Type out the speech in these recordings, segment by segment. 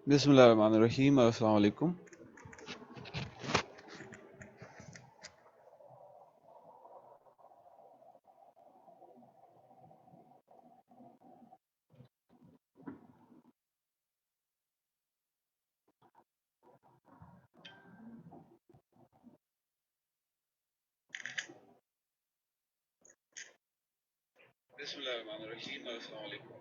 बिस्मिल्लाहिर्रहमानिर्रहीम। अस्सलाम वालेकुम। बिस्मिल्लाहिर्रहमानिर्रहीम। अस्सलाम वालेकुम।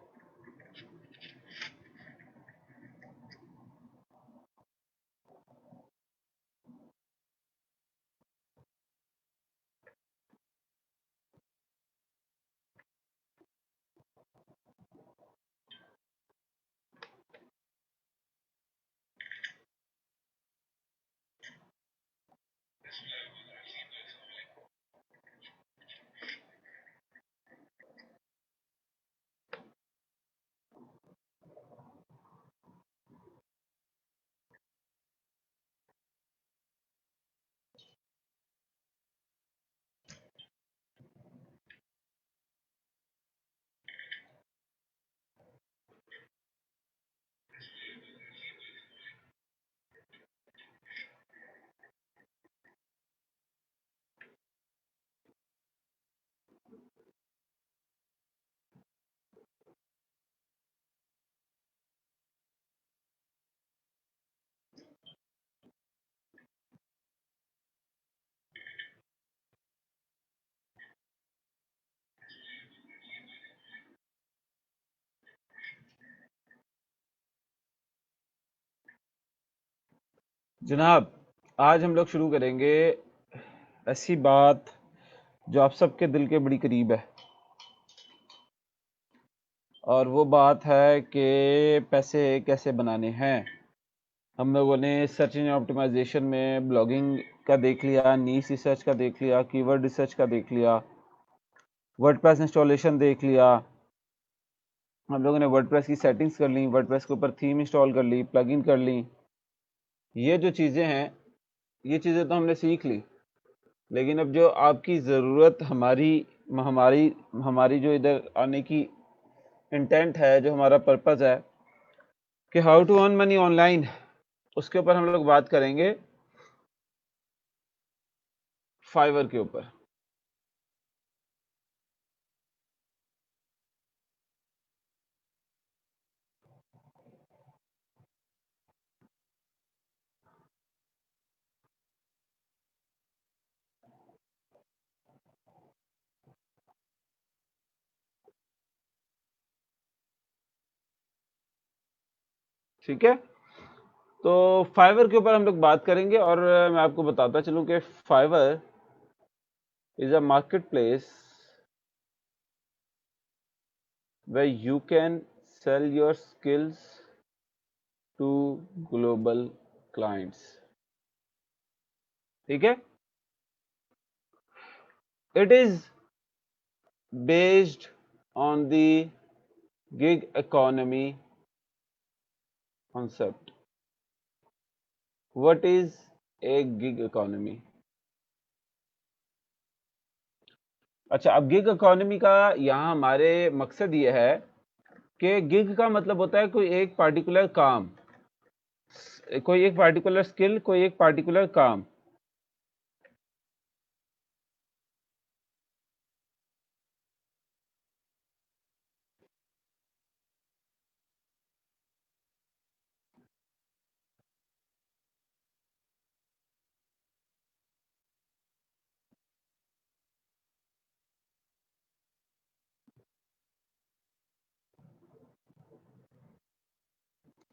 जनाब, आज हम लोग शुरू करेंगे ऐसी बात जो आप सबके दिल के बड़ी करीब है, और वो बात है कि पैसे कैसे बनाने हैं। हम लोगों ने सर्च इंजन ऑप्टिमाइजेशन में ब्लॉगिंग का देख लिया, नीश रिसर्च का देख लिया, कीवर्ड रिसर्च का देख लिया, वर्डप्रेस इंस्टॉलेशन देख लिया। हम लोगों ने वर्डप्रेस की सेटिंग्स कर ली, वर्डप्रेस के ऊपर थीम इंस्टॉल कर ली, प्लगइन कर ली। ये जो चीज़ें हैं, ये चीज़ें तो हमने सीख ली, लेकिन अब जो आपकी ज़रूरत हमारी हमारी हमारी जो इधर आने की इंटेंट है, जो हमारा पर्पज़ है कि how to earn money online, उसके ऊपर हम लोग बात करेंगे फाइवर के ऊपर। ठीक है, तो फाइवर के ऊपर हम लोग बात करेंगे, और मैं आपको बताता चलूं कि Fiverr is a marketplace where you can sell your skills to global clients। ठीक है, it is based on the gig economy concept। what is a gig economy? अच्छा, अब गिग इकोनॉमी का यहाँ हमारे मकसद ये है कि गिग का मतलब होता है कोई एक पार्टिकुलर काम, कोई एक पार्टिकुलर स्किल, कोई एक पार्टिकुलर काम।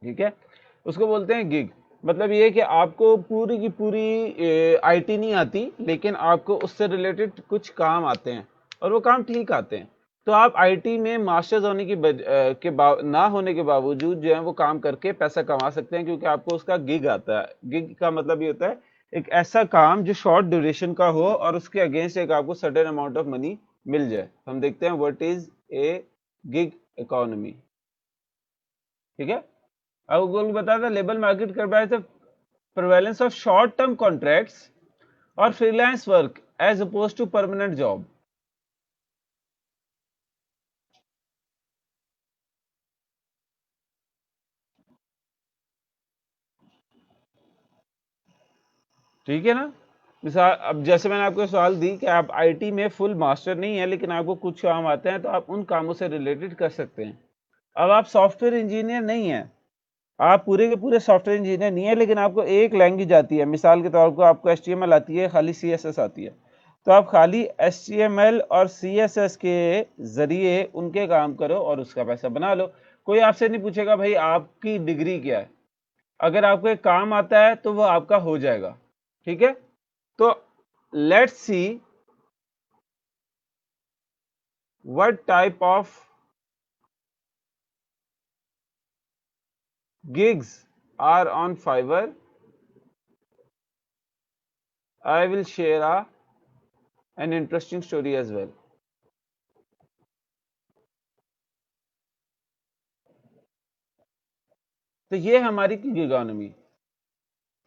ठीक है, उसको बोलते हैं गिग। मतलब ये है कि आपको पूरी की पूरी आईटी नहीं आती, लेकिन आपको उससे रिलेटेड कुछ काम आते हैं, और वो काम ठीक आते हैं। तो आप आईटी में मास्टर्स होने की ना होने के बावजूद जो है वो काम करके पैसा कमा सकते हैं, क्योंकि आपको उसका गिग आता है। गिग का मतलब ये होता है एक ऐसा काम जो शॉर्ट ड्यूरेशन का हो और उसके अगेंस्ट एक आपको सर्टेन अमाउंट ऑफ मनी मिल जाए। हम देखते हैं what is a gig economy. ठीक है, अब गूगल बताता है लेबर मार्केट कर रहा है prevalence of short term contracts और freelance work as opposed to permanent job. ठीक है ना। मिसाल अब जैसे मैंने आपको सवाल दी कि आप आईटी में फुल मास्टर नहीं है लेकिन आपको कुछ काम आते हैं तो आप उन कामों से रिलेटेड कर सकते हैं। अब आप सॉफ्टवेयर इंजीनियर नहीं है, आप पूरे के पूरे सॉफ्टवेयर इंजीनियर नहीं है लेकिन आपको एक लैंग्वेज आती है, मिसाल के तौर पर आपको HTML आती है, खाली CSS आती है, तो आप खाली HTML और CSS के जरिए उनके काम करो और उसका पैसा बना लो। कोई आपसे नहीं पूछेगा भाई आपकी डिग्री क्या है, अगर आपको एक काम आता है तो वो आपका हो जाएगा। ठीक है, तो let's see what type of gigs are on Fiverr. I will share an interesting story as well. तो ये हमारी गिग इकोनॉमी।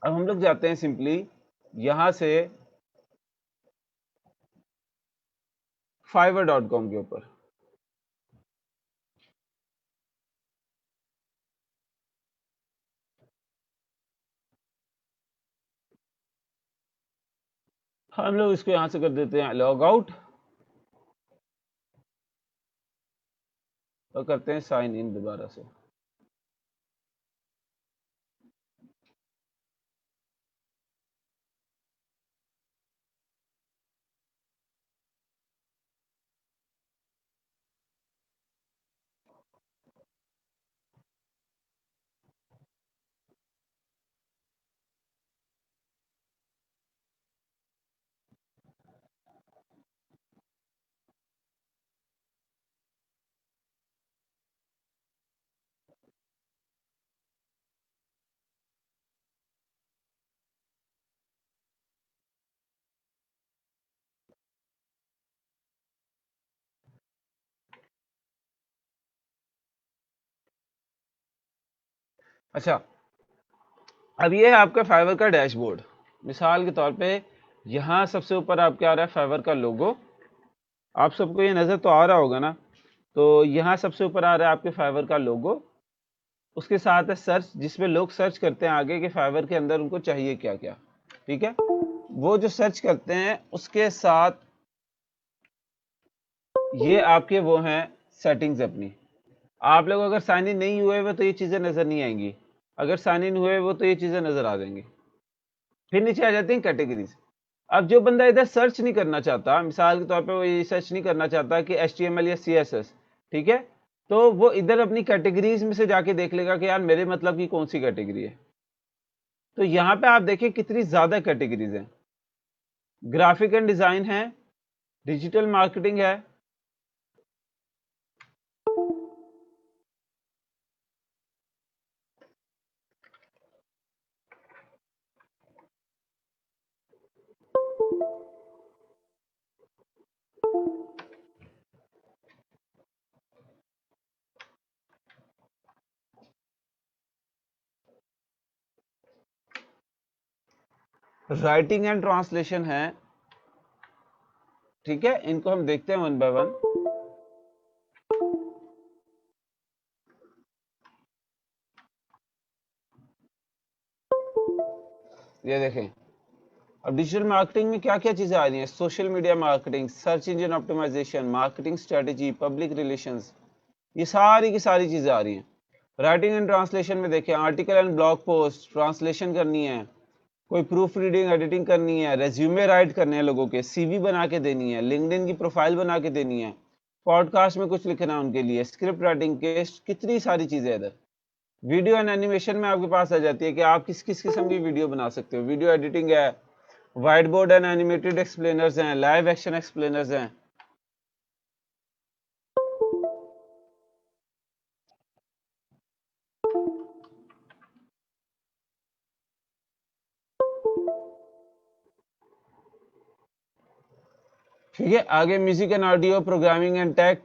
अब हम लोग जाते हैं सिंपली यहां से fiverr.com के ऊपर। हम लोग इसको यहां से कर देते हैं लॉग आउट और करते हैं साइन इन दोबारा से। अच्छा, अब ये है आपका फाइवर का डैशबोर्ड। मिसाल के तौर पे यहां सबसे ऊपर आपके आ रहा है फाइवर का लोगो, आप सबको ये नजर तो आ रहा होगा ना। तो यहाँ सबसे ऊपर आ रहा है आपके फाइवर का लोगो, उसके साथ है सर्च जिसमें लोग सर्च करते हैं आगे के फाइवर के अंदर उनको चाहिए क्या क्या। ठीक है, वो जो सर्च करते हैं उसके साथ ये आपके वो हैं सेटिंग्स अपनी। आप लोग अगर साइन इन नहीं हुए हुए तो ये चीजें नजर नहीं आएंगी, अगर साइन इन हुए वो तो ये चीजें नजर आ जाएंगी। फिर नीचे आ जाती हैं कैटेगरीज। अब जो बंदा इधर सर्च नहीं करना चाहता, मिसाल के तौर पे वो ये सर्च नहीं करना चाहता कि HTML या CSS, ठीक है, तो वो इधर अपनी कैटेगरीज में से जाके देख लेगा कि यार मेरे मतलब की कौन सी कैटेगरी है। तो यहाँ पे आप देखें कितनी ज्यादा कैटेगरीज हैं। ग्राफिक एंड डिजाइन है, डिजिटल मार्केटिंग है, राइटिंग एंड ट्रांसलेशन है। ठीक है, इनको हम देखते हैं वन बाय वन। ये देखें, अब डिजिटल मार्केटिंग में क्या क्या चीजें आ रही हैं, social media marketing, search engine optimization, marketing strategy, public relations, ये सारी की सारी चीजें आ रही हैं। राइटिंग एंड ट्रांसलेशन में देखें, article and blog post translation करनी है, कोई प्रूफ रीडिंग एडिटिंग करनी है, रेज्यूमे राइट करने हैं लोगों के, CV बना के देनी है, लिंक्डइन की प्रोफाइल बना के देनी है, पॉडकास्ट में कुछ लिखना है उनके लिए, स्क्रिप्ट राइटिंग के, कितनी सारी चीजें इधर। वीडियो एंड एनिमेशन में आपके पास आ जाती है कि आप किस किस किस्म की वीडियो बना सकते हो। वीडियो एडिटिंग है, whiteboard and animated explainers हैं, लाइव एक्शन एक्सप्लेनर्स हैं। ठीक है, आगे music and audio, programming and tech.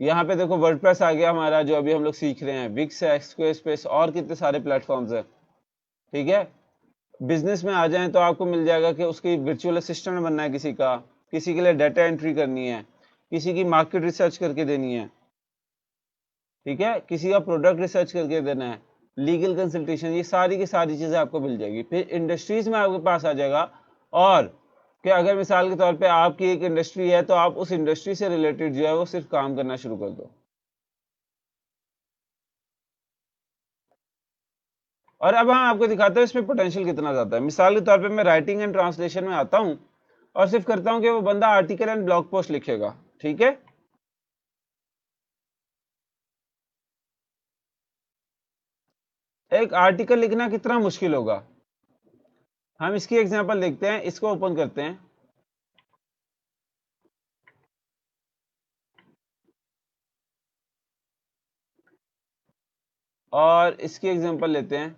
यहाँ पे देखो वर्डप्रेस आ गया हमारा जो अभी हम लोग सीख रहे हैं, विक्स है, स्क्वेयरस्पेस और कितने सारे प्लेटफॉर्म्स हैं। ठीक है, बिजनेस में आ जाएं तो आपको मिल जाएगा कि उसकी वर्चुअल असिस्टेंट बनना है किसी का, किसी के लिए डाटा एंट्री करनी है, किसी की मार्केट रिसर्च करके देनी है, ठीक है, किसी का प्रोडक्ट रिसर्च करके देना है, लीगल कंसल्टेशन, ये सारी की सारी चीजें आपको मिल जाएगी। फिर इंडस्ट्रीज में आपके पास आ जाएगा, और कि अगर मिसाल के तौर पे आपकी एक इंडस्ट्री है तो आप उस इंडस्ट्री से रिलेटेड जो है वो सिर्फ काम करना शुरू कर दो। और अब हम आपको दिखाते हैं इसमें पोटेंशियल कितना ज्यादा है। मिसाल के तौर पे मैं राइटिंग एंड ट्रांसलेशन में आता हूं और सिर्फ करता हूं कि वो बंदा आर्टिकल एंड ब्लॉग पोस्ट लिखेगा, ठीक है। एक आर्टिकल लिखना कितना मुश्किल होगा, हम इसकी एग्जांपल देखते हैं। इसको ओपन करते हैं और इसकी एग्जांपल लेते हैं।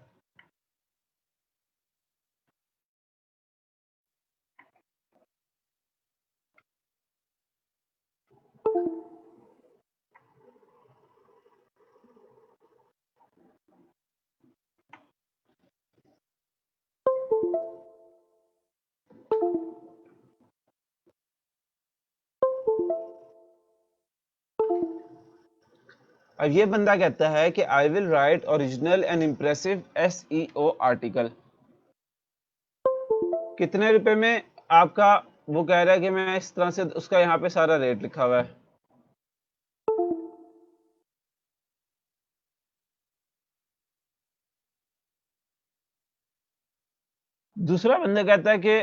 अब ये बंदा कहता है कि I will write original and impressive SEO article. कितने रुपए में आपका, वो कह रहा है कि मैं इस तरह से, उसका यहाँ पे सारा रेट लिखा हुआ है। दूसरा बंदा कहता है कि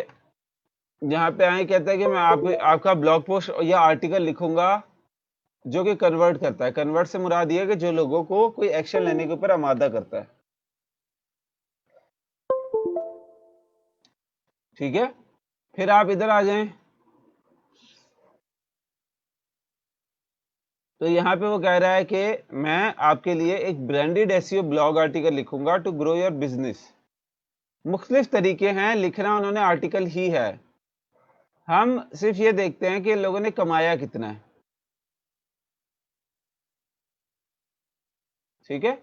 यहाँ पे आए, कहता है कि मैं आपका ब्लॉग पोस्ट या आर्टिकल लिखूंगा जो कि कन्वर्ट करता है। कन्वर्ट से मुराद ये है कि जो लोगों को कोई एक्शन लेने के ऊपर आमादा करता है, ठीक है। फिर आप इधर आ जाएं तो यहाँ पे वो कह रहा है कि मैं आपके लिए एक ब्रांडेड SEO ब्लॉग आर्टिकल लिखूंगा टू ग्रो योर बिजनेस। मुख्तलिफ तरीके हैं लिखना, उन्होंने आर्टिकल ही है। हम सिर्फ ये देखते हैं कि लोगों ने कमाया कितना है, ठीक है।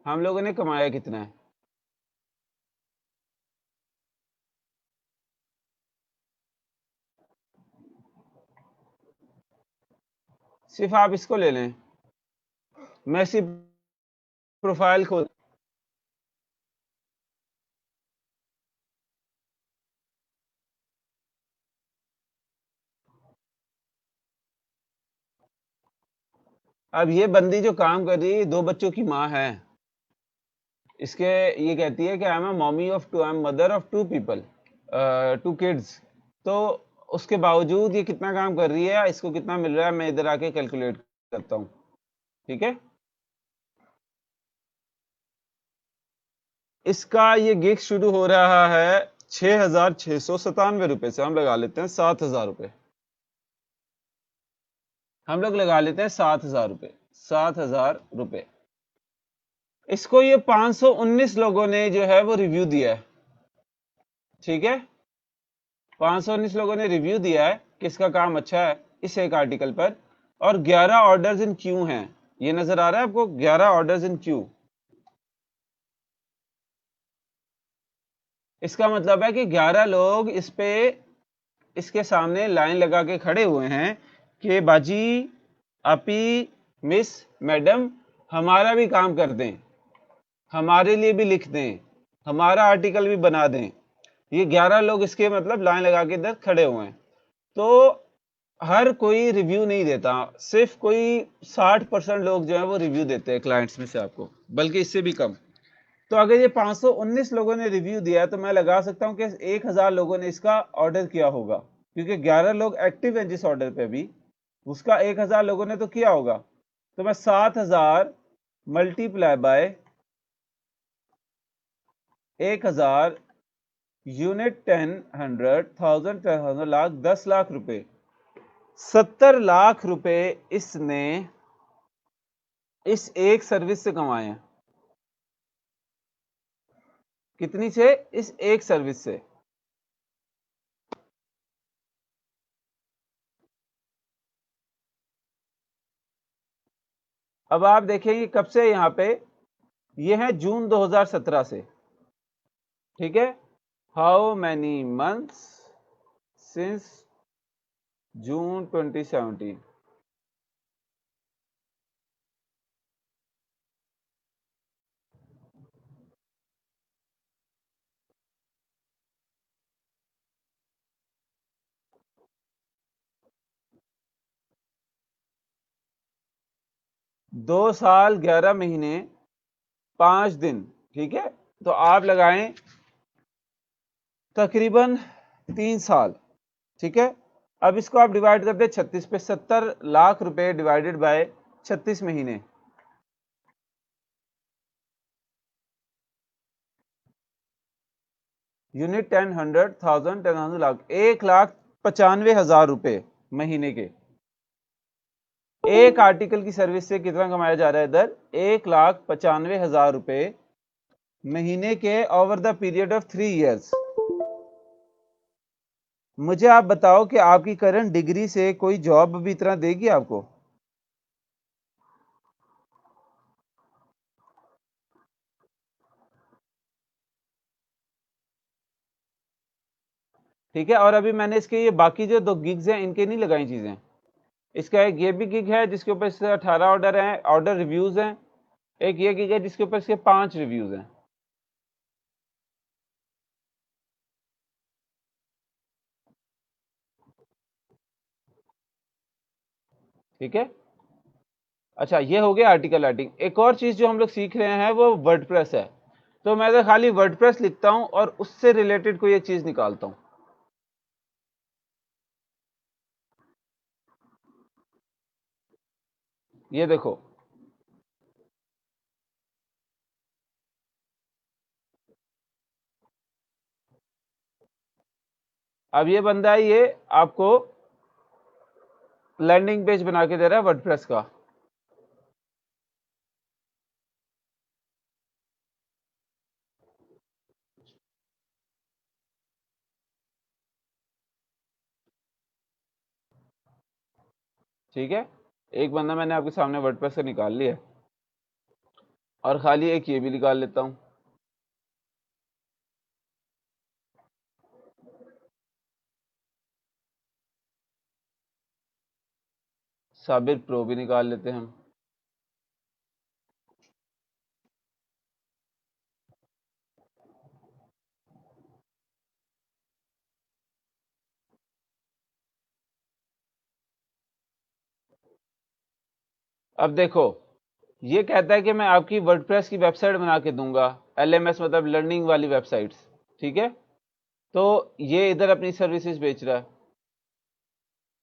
हम लोगों ने कमाया कितना है। सिर्फ आप इसको ले लें, मैं सिर्फ प्रोफाइल खोल, अब ये बंदी जो काम कर रही है 2 बच्चों की माँ है। इसके ये कहती है कि I am a mommy of two, I am mother of 2 people, 2 kids. तो उसके बावजूद ये कितना काम कर रही है, इसको कितना मिल रहा है, मैं इधर आके कैलकुलेट करता हूँ, ठीक है। इसका ये गिग शुरू हो रहा है 6,697 रुपए से। हम लगा लेते हैं 7,000 रुपए, हम लोग लगा लेते हैं 7,000 रुपए, 7,000 रुपए। इसको ये 519 लोगों ने जो है वो रिव्यू दिया है, ठीक है। 519 लोगों ने रिव्यू दिया है कि इसका काम अच्छा है इस एक आर्टिकल पर, और 11 ऑर्डर्स इन क्यू हैं। ये नजर आ रहा है आपको, 11 ऑर्डर्स इन क्यू। इसका मतलब है कि 11 लोग इस पे, इसके सामने लाइन लगा के खड़े हुए हैं कि बाजी, अपी, मिस, मैडम, हमारा भी काम कर दें, हमारे लिए भी लिख दें, हमारा आर्टिकल भी बना दें। ये 11 लोग इसके मतलब लाइन लगा के इधर खड़े हुए हैं। तो हर कोई रिव्यू नहीं देता, सिर्फ कोई 60% लोग जो है वो रिव्यू देते हैं क्लाइंट्स में से आपको, बल्कि इससे भी कम। तो अगर ये 519 लोगों ने रिव्यू दिया है तो मैं लगा सकता हूं कि 1,000 लोगों ने इसका ऑर्डर किया होगा, क्योंकि 11 लोग एक्टिव हैं जिस ऑर्डर पे भी, उसका 1,000 लोगों ने तो किया होगा। तो मैं 7,000 multiply by 1,000 unit 10, 100, 1000, 10,000, lakh, 10 lakh रुपए, 70 लाख रुपए इसने इस एक सर्विस से कमाए हैं। कितनी से? इस एक सर्विस से। अब आप देखेंगे कब से यहां पे, ये है जून 2017 से, ठीक है। How many months since June 2017। 2 साल 11 महीने 5 दिन, ठीक है, तो आप लगाएं तकरीबन 3 साल, ठीक है। अब इसको आप डिवाइड कर दे 36 पे, 70 लाख रुपए डिवाइडेड बाय 36 महीने, यूनिट 10, 100, 1000, 10,000 लाख, 1,95,000 रुपए महीने के। एक आर्टिकल की सर्विस से कितना कमाया जा रहा है इधर? 1,95,000 रुपए महीने के over the period of 3 years. मुझे आप बताओ कि आपकी करंट डिग्री से कोई जॉब भी इतना देगी आपको? ठीक है, और अभी मैंने इसके ये बाकी जो 2 गिग्स हैं इनके नहीं लगाई चीजें। इसका एक ये भी गिग है जिसके ऊपर इसके 18 ऑर्डर हैं, ऑर्डर रिव्यूज हैं। एक ये गिग है जिसके ऊपर इसके 5 रिव्यूज हैं। ठीक है, अच्छा ये हो गया आर्टिकल राइटिंग। एक और चीज जो हम लोग सीख रहे हैं वो वर्डप्रेस है। तो मैं तो खाली वर्डप्रेस लिखता हूं और उससे रिलेटेड कोई एक चीज निकालता हूं। ये देखो, अब ये बंदा है, ये आपको लैंडिंग पेज बना के दे रहा है वर्डप्रेस का। ठीक है, एक बंदा मैंने आपके सामने वर्डप्रेस का निकाल लिया, और खाली एक ये भी निकाल लेता हूं। साबिर प्रो भी निकाल लेते हैं हम। अब देखो, ये कहता है कि मैं आपकी वर्डप्रेस की वेबसाइट बना के दूंगा, एलएमएस मतलब लर्निंग वाली वेबसाइट्स। ठीक है, तो ये इधर अपनी सर्विसेज बेच रहा है।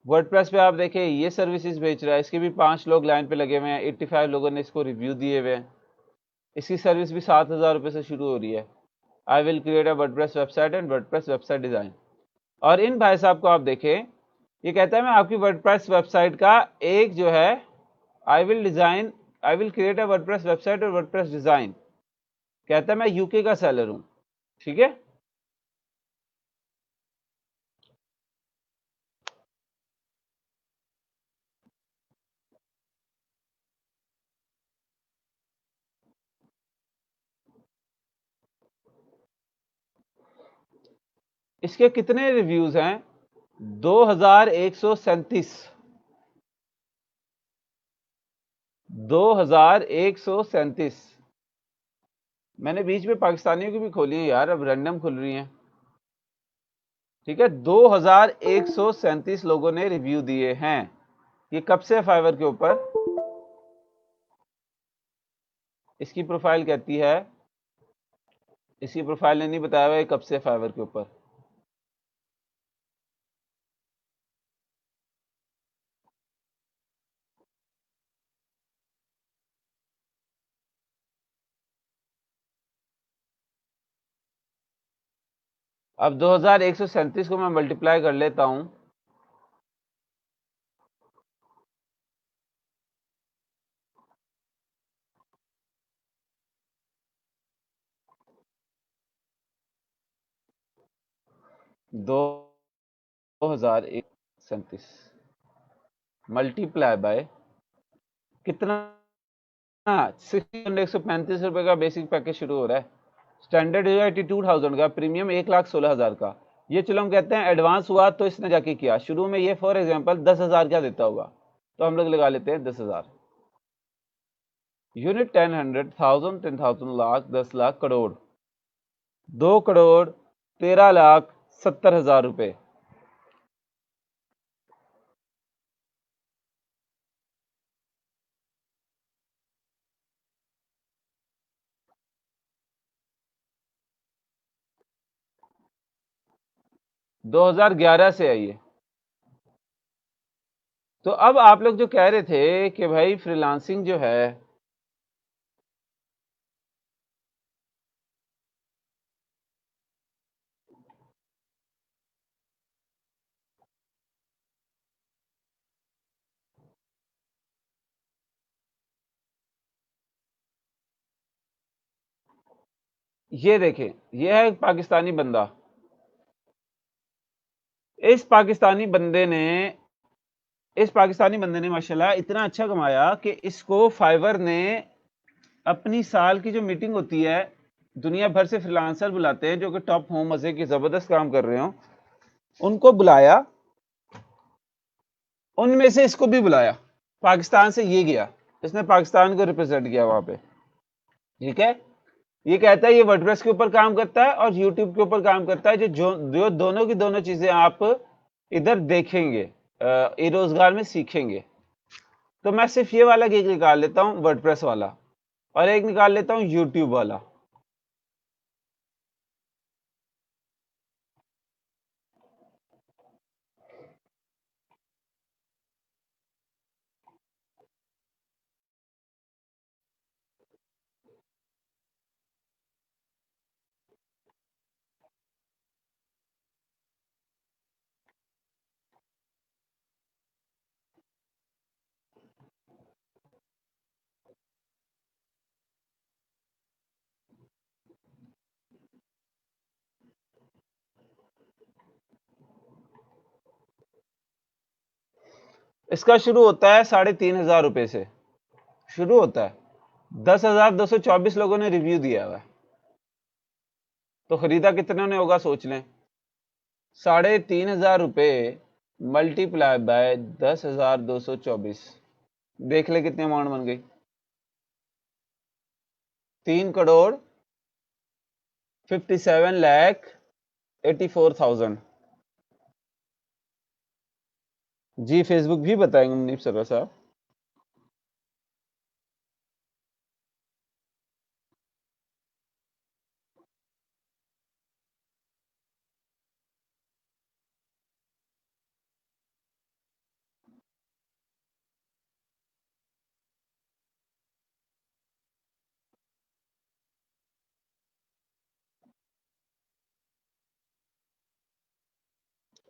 वर्डप्रेस पे आप देखें ये सर्विसेज बेच रहा है, इसके भी 5 लोग लाइन पे लगे हुए हैं, 85 लोगों ने इसको रिव्यू दिए हुए हैं। इसकी सर्विस भी 7,000 रुपये से शुरू हो रही है। I will create a WordPress website and WordPress website design. और इन भाई साहब को आप देखें, ये कहता है मैं आपकी वर्डप्रेस वेबसाइट का एक जो है I will create a WordPress website और वर्डप्रेस डिजाइन। कहता है मैं यूके का सेलर हूं। ठीक है, इसके कितने रिव्यूज हैं? 2,137। 2,137। मैंने बीच में पाकिस्तानियों की भी खोली है यार, अब रैंडम खुल रही हैं। ठीक है, 2,137 लोगों ने रिव्यू दिए हैं। ये कब से फाइवर के ऊपर? इसकी प्रोफाइल कहती है, इसकी प्रोफाइल ने नहीं बताया हुआ कब से फाइवर के ऊपर। अब 2,137 को मैं मल्टीप्लाई कर लेता हूं। दो 2,137 मल्टीप्लाई बाय कितना? 1,635 रुपए का बेसिक पैकेज शुरू हो रहा है। स्टैंडर्ड है 82,000 का, प्रीमियम 1,16,000 का। ये चलो हम कहते हैं एडवांस हुआ, तो इसने जाके किया शुरू में ये फॉर एग्जांपल 10,000 क्या देता होगा, तो हम लोग लगा लेते हैं 10,000। यूनिट 10, 100, 1000, 10,000 लाख, 10 लाख, करोड़, 2,13,70,000 रुपए। 2011 से आई है। तो अब आप लोग जो कह रहे थे कि भाई फ्रीलांसिंग जो है, ये देखें, ये है एक पाकिस्तानी बंदा। इस पाकिस्तानी बंदे ने इस पाकिस्तानी बंदे ने माशाल्लाह इतना अच्छा कमाया कि इसको फाइवर ने अपनी साल की जो मीटिंग होती है, दुनिया भर से फ्रीलांसर बुलाते हैं जो कि टॉप होम मजे की जबरदस्त काम कर रहे हो, उनको बुलाया, उनमें से इसको भी बुलाया। पाकिस्तान से ये गया, इसने पाकिस्तान को रिप्रेजेंट किया वहां पे। ठीक है, ये कहता है ये वर्डप्रेस के ऊपर काम करता है और यूट्यूब के ऊपर काम करता है, जो दोनों की दोनों चीजें आप इधर देखेंगे, ये रोजगार में सीखेंगे। तो मैं सिर्फ ये वाला गिग निकाल लेता हूं, वर्डप्रेस वाला, और एक निकाल लेता हूं यूट्यूब वाला। इसका शुरू होता है 3,500 रुपए से शुरू होता है। 10,224 लोगों ने रिव्यू दिया हुआ है, तो खरीदा कितने ने होगा सोच लें। 3,500 रुपए मल्टीप्लाई बाय 10,224, देख ले कितनी अमाउंट बन गई। 3,57,84,000। जी फेसबुक भी बताएंगे मुनीब सरवर साहब।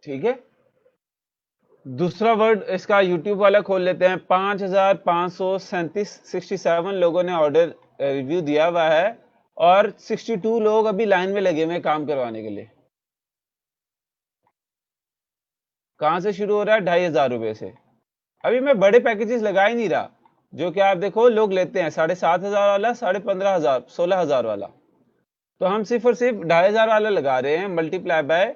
ठीक है, दूसरा वर्ड इसका यूट्यूब वाला खोल लेते हैं। 5,537 लोगों ने ऑर्डर रिव्यू दिया हुआ है, और 62 लोग अभी लाइन में लगे हुए हैं काम करवाने के लिए। कहां से शुरू हो रहा है? 2,500 रुपए से। अभी मैं बड़े पैकेजेस लगा ही नहीं रहा, जो कि आप देखो लोग लेते हैं 7,500 वाला, 15,500, 16,000 वाला। तो हम सिर्फ और सिर्फ 2,500 वाला लगा रहे हैं, मल्टीप्लाई बाय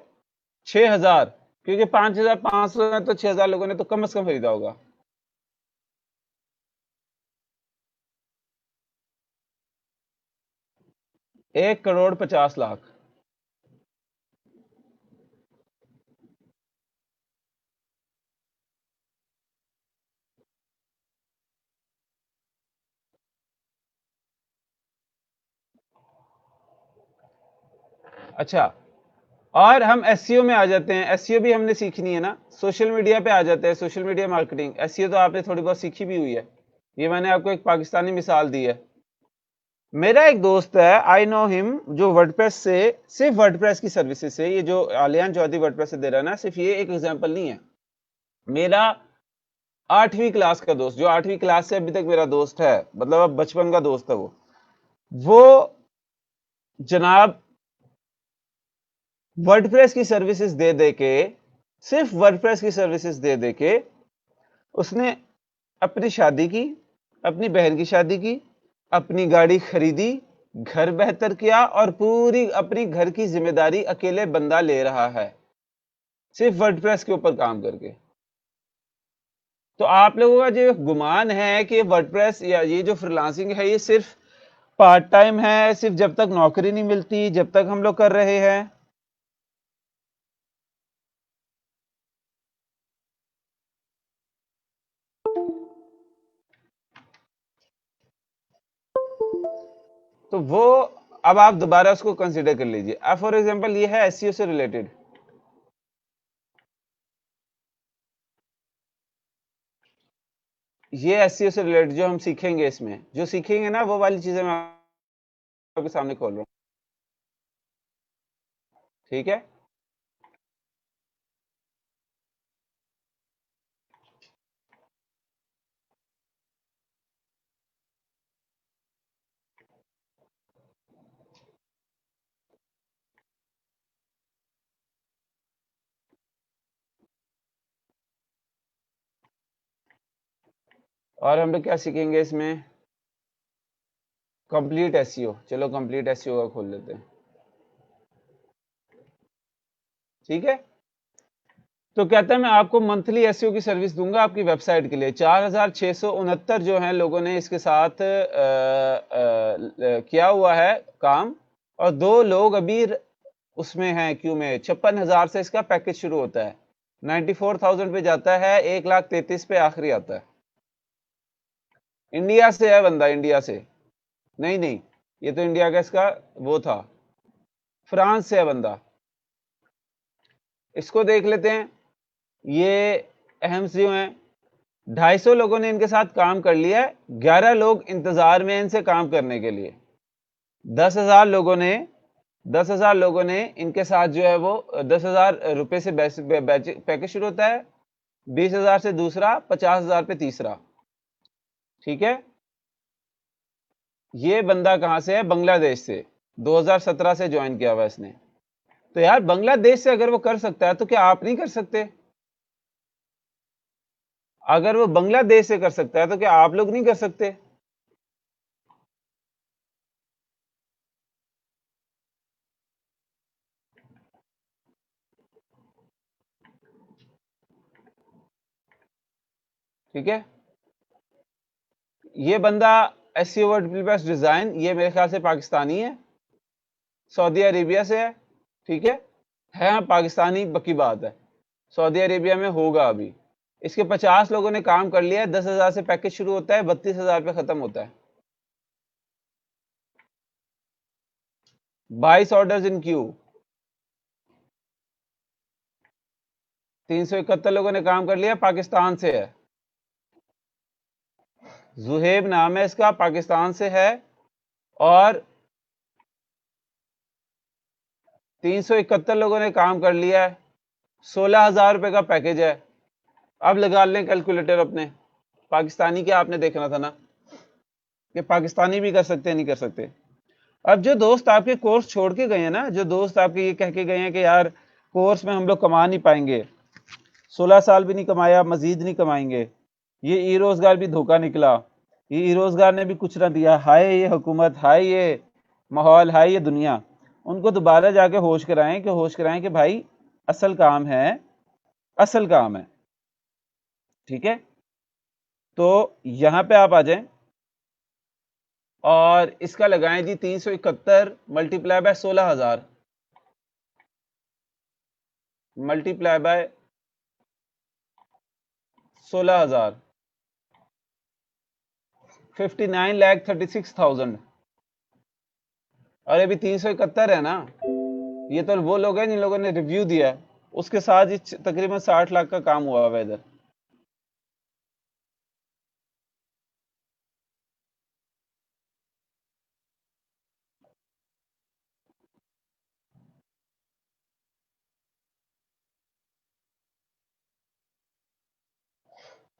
6,000, क्योंकि 5,500 है तो 6,000 लोगों ने तो कम से कम खरीदा होगा। 1,50,00,000। अच्छा, और हम एसईओ में आ जाते हैं। एसईओ भी हमने सीखनी है ना, सोशल मीडिया पे आ जाते हैं, सोशल मीडिया मार्केटिंग। एसईओ तो आपने थोड़ी बहुत सीखी भी हुई है, ये मैंने आपको एक पाकिस्तानी मिसाल दी है। मेरा एक दोस्त है, आई नो हिम, जो वर्डप्रेस से, सिर्फ वर्डप्रेस की सर्विसेज से, ये जो आलियान चौधरी वर्डप्रेस से दे रहा है ना, सिर्फ ये एक एग्जांपल नहीं है। मेरा 8वीं क्लास का दोस्त, जो 8वीं क्लास से अभी तक मेरा दोस्त है, मतलब अब बचपन का दोस्त है वो जनाब वर्डप्रेस की सर्विसेज दे दे के, सिर्फ वर्डप्रेस की सर्विसेज दे दे के उसने अपनी शादी की, अपनी बहन की शादी की, अपनी गाड़ी खरीदी, घर बेहतर किया, और पूरी अपनी घर की जिम्मेदारी अकेले बंदा ले रहा है, सिर्फ वर्डप्रेस के ऊपर काम करके। तो आप लोगों का जो गुमान है कि वर्डप्रेस या ये जो फ्रीलांसिंग है ये सिर्फ पार्ट टाइम है, सिर्फ जब तक नौकरी नहीं मिलती जब तक हम लोग कर रहे हैं, तो वो अब आप दोबारा उसको कंसिडर कर लीजिए। अब फॉर एग्जांपल ये है एसईओ से रिलेटेड। ये एसईओ से रिलेटेड जो हम सीखेंगे, इसमें जो सीखेंगे ना वो वाली चीजें मैं आपके सामने खोल रहा हूँ, ठीक है। और हम लोग क्या सीखेंगे इसमें, कंप्लीट एसईओ। चलो कंप्लीट एसईओ का खोल लेते हैं, ठीक है। तो कहता है मैं आपको मंथली एसईओ की सर्विस दूंगा आपकी वेबसाइट के लिए। 4669 जो हैं लोगों ने इसके साथ किया हुआ है काम, और 2 लोग अभी उसमें हैं क्यू में। 56,000 से इसका पैकेज शुरू होता है, 94,000 पे जाता है, 1,33,000 पे आखिरी आता है। इंडिया से है बंदा, इंडिया से। नहीं नहीं, ये तो इंडिया का इसका वो था, फ्रांस से है बंदा। इसको देख लेते हैं, ये अहम सी हैं। 250 लोगों ने इनके साथ काम कर लिया है, 11 लोग इंतजार में इनसे काम करने के लिए। 10,000 लोगों ने 10,000 लोगों ने इनके साथ जो है वो 10,000 रुपए से पैकेज शुरू होता है, 20,000 से दूसरा, 50,000 पे तीसरा, ठीक है। ये बंदा कहां से है, बांग्लादेश से, 2017 से ज्वाइन किया हुआ इसने। तो यार बांग्लादेश से अगर वो कर सकता है तो क्या आप नहीं कर सकते? अगर वो बांग्लादेश से कर सकता है तो क्या आप लोग नहीं कर सकते? ठीक है। ये बंदा एसईओ वर्डप्रेस डिजाइन, ये मेरे ख्याल से पाकिस्तानी है, सऊदी अरेबिया से है, ठीक है। हाँ, पाकिस्तानी पक्की बात है, सऊदी अरेबिया में होगा अभी। इसके 50 लोगों ने काम कर लिया है, 10,000 से पैकेज शुरू होता है, 32,000 पे खत्म होता है। 22 ऑर्डर्स इन क्यू, 371 लोगों ने काम कर लिया, पाकिस्तान से है। जुहेब नाम है इसका, पाकिस्तान से है, और 371 लोगों ने काम कर लिया है, 16,000 रुपए का पैकेज है। अब लगा लें कैलकुलेटर अपने, पाकिस्तानी क्या आपने देखना था ना, कि पाकिस्तानी भी कर सकते हैं नहीं कर सकते। अब जो दोस्त आपके कोर्स छोड़ के गए हैं ना, जो दोस्त आपके ये कह के गए हैं कि यार कोर्स में हम लोग कमा नहीं पाएंगे, 16 साल भी नहीं कमाया, मजीद नहीं कमाएंगे, ये ई रोजगार भी धोखा निकला, ये ई रोजगार ने भी कुछ ना दिया, हाय ये हुकूमत, हाय ये माहौल, हाय ये दुनिया, उनको दोबारा जाके होश कराएं कि भाई असल काम है, असल काम है, ठीक है। तो यहां पे आप आ जाएं और इसका लगाएं जी 371 मल्टीप्लाई बाय 16,000 मल्टीप्लाई बाय 16,000, 59,36,000। और अभी 371 है ना, ये तो वो लोग हैं जिन लोगों ने रिव्यू दिया है, उसके साथ ही तकरीबन 60 लाख का काम हुआ हुआ इधर।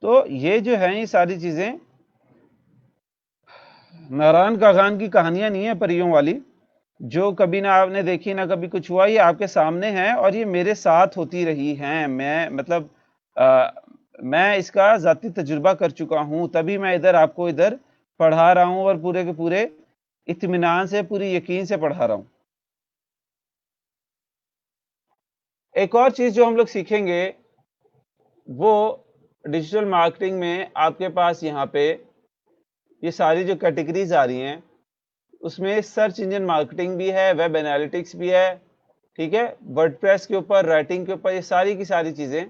तो ये जो है, ये सारी चीजें नारायण कागान की कहानियां नहीं है परियों वाली, जो कभी ना आपने देखी ना कभी कुछ हुआ, ये आपके सामने है और ये मेरे साथ होती रही हैं। मैं मतलब मैं इसका जाती तजुर्बा कर चुका हूं, तभी मैं इधर आपको इधर पढ़ा रहा हूं, और पूरे के पूरे इत्मीनान से, पूरी यकीन से पढ़ा रहा हूं। एक और चीज जो हम लोग सीखेंगे, वो डिजिटल मार्केटिंग में आपके पास यहाँ पे ये सारी जो कैटेगरीज आ रही हैं, उसमें सर्च इंजन मार्केटिंग भी है, वेब एनालिटिक्स भी है, ठीक है, वर्डप्रेस के ऊपर, राइटिंग के ऊपर, ये सारी की सारी चीजें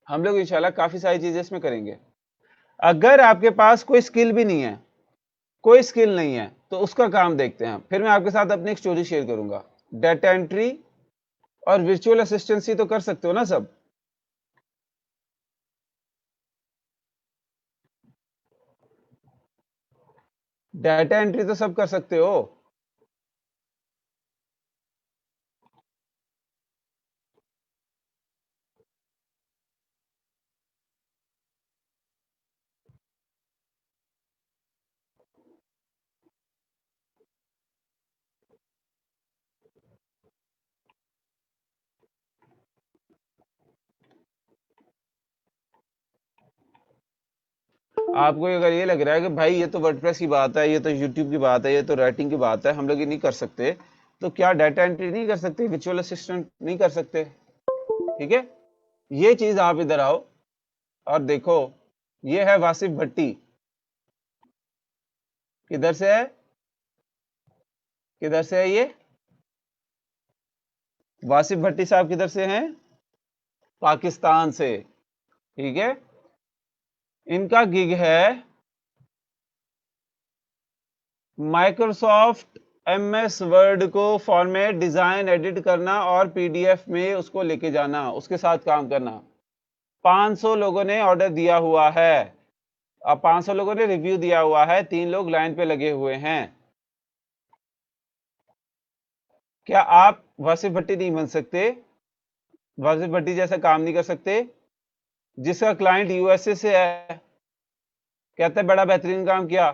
हम लोग इंशाल्लाह काफी सारी चीजें इसमें करेंगे। अगर आपके पास कोई स्किल भी नहीं है, कोई स्किल नहीं है, तो उसका काम देखते हैं। फिर मैं आपके साथ अपनी एक स्टोरी शेयर करूंगा। डाटा एंट्री और वर्चुअल असिस्टेंसी तो कर सकते हो ना सब, डाटा एंट्री तो सब कर सकते हो। आपको अगर ये लग रहा है कि भाई ये तो वर्डप्रेस की बात है, ये तो यूट्यूब की बात है, ये तो राइटिंग की बात है, हम लोग ये नहीं कर सकते, तो क्या डाटा एंट्री नहीं कर सकते, विजुअल असिस्टेंट नहीं कर सकते? ठीक है, ये चीज आप इधर आओ और देखो, ये है वासिफ भट्टी। किधर से है? किधर से है ये? वासिफ भट्टी साहब किधर से हैं? पाकिस्तान से। ठीक है, इनका गिग है माइक्रोसॉफ्ट एमएस वर्ड को फॉर्मेट, डिजाइन, एडिट करना और पीडीएफ में उसको लेके जाना, उसके साथ काम करना। 500 लोगों ने ऑर्डर दिया हुआ है, अब 500 लोगों ने रिव्यू दिया हुआ है, 3 लोग लाइन पे लगे हुए हैं। क्या आप वासिफ भट्टी नहीं बन सकते? वासिफ भट्टी जैसा काम नहीं कर सकते? जिसका क्लाइंट यूएसए से है, कहते हैं बड़ा बेहतरीन काम किया,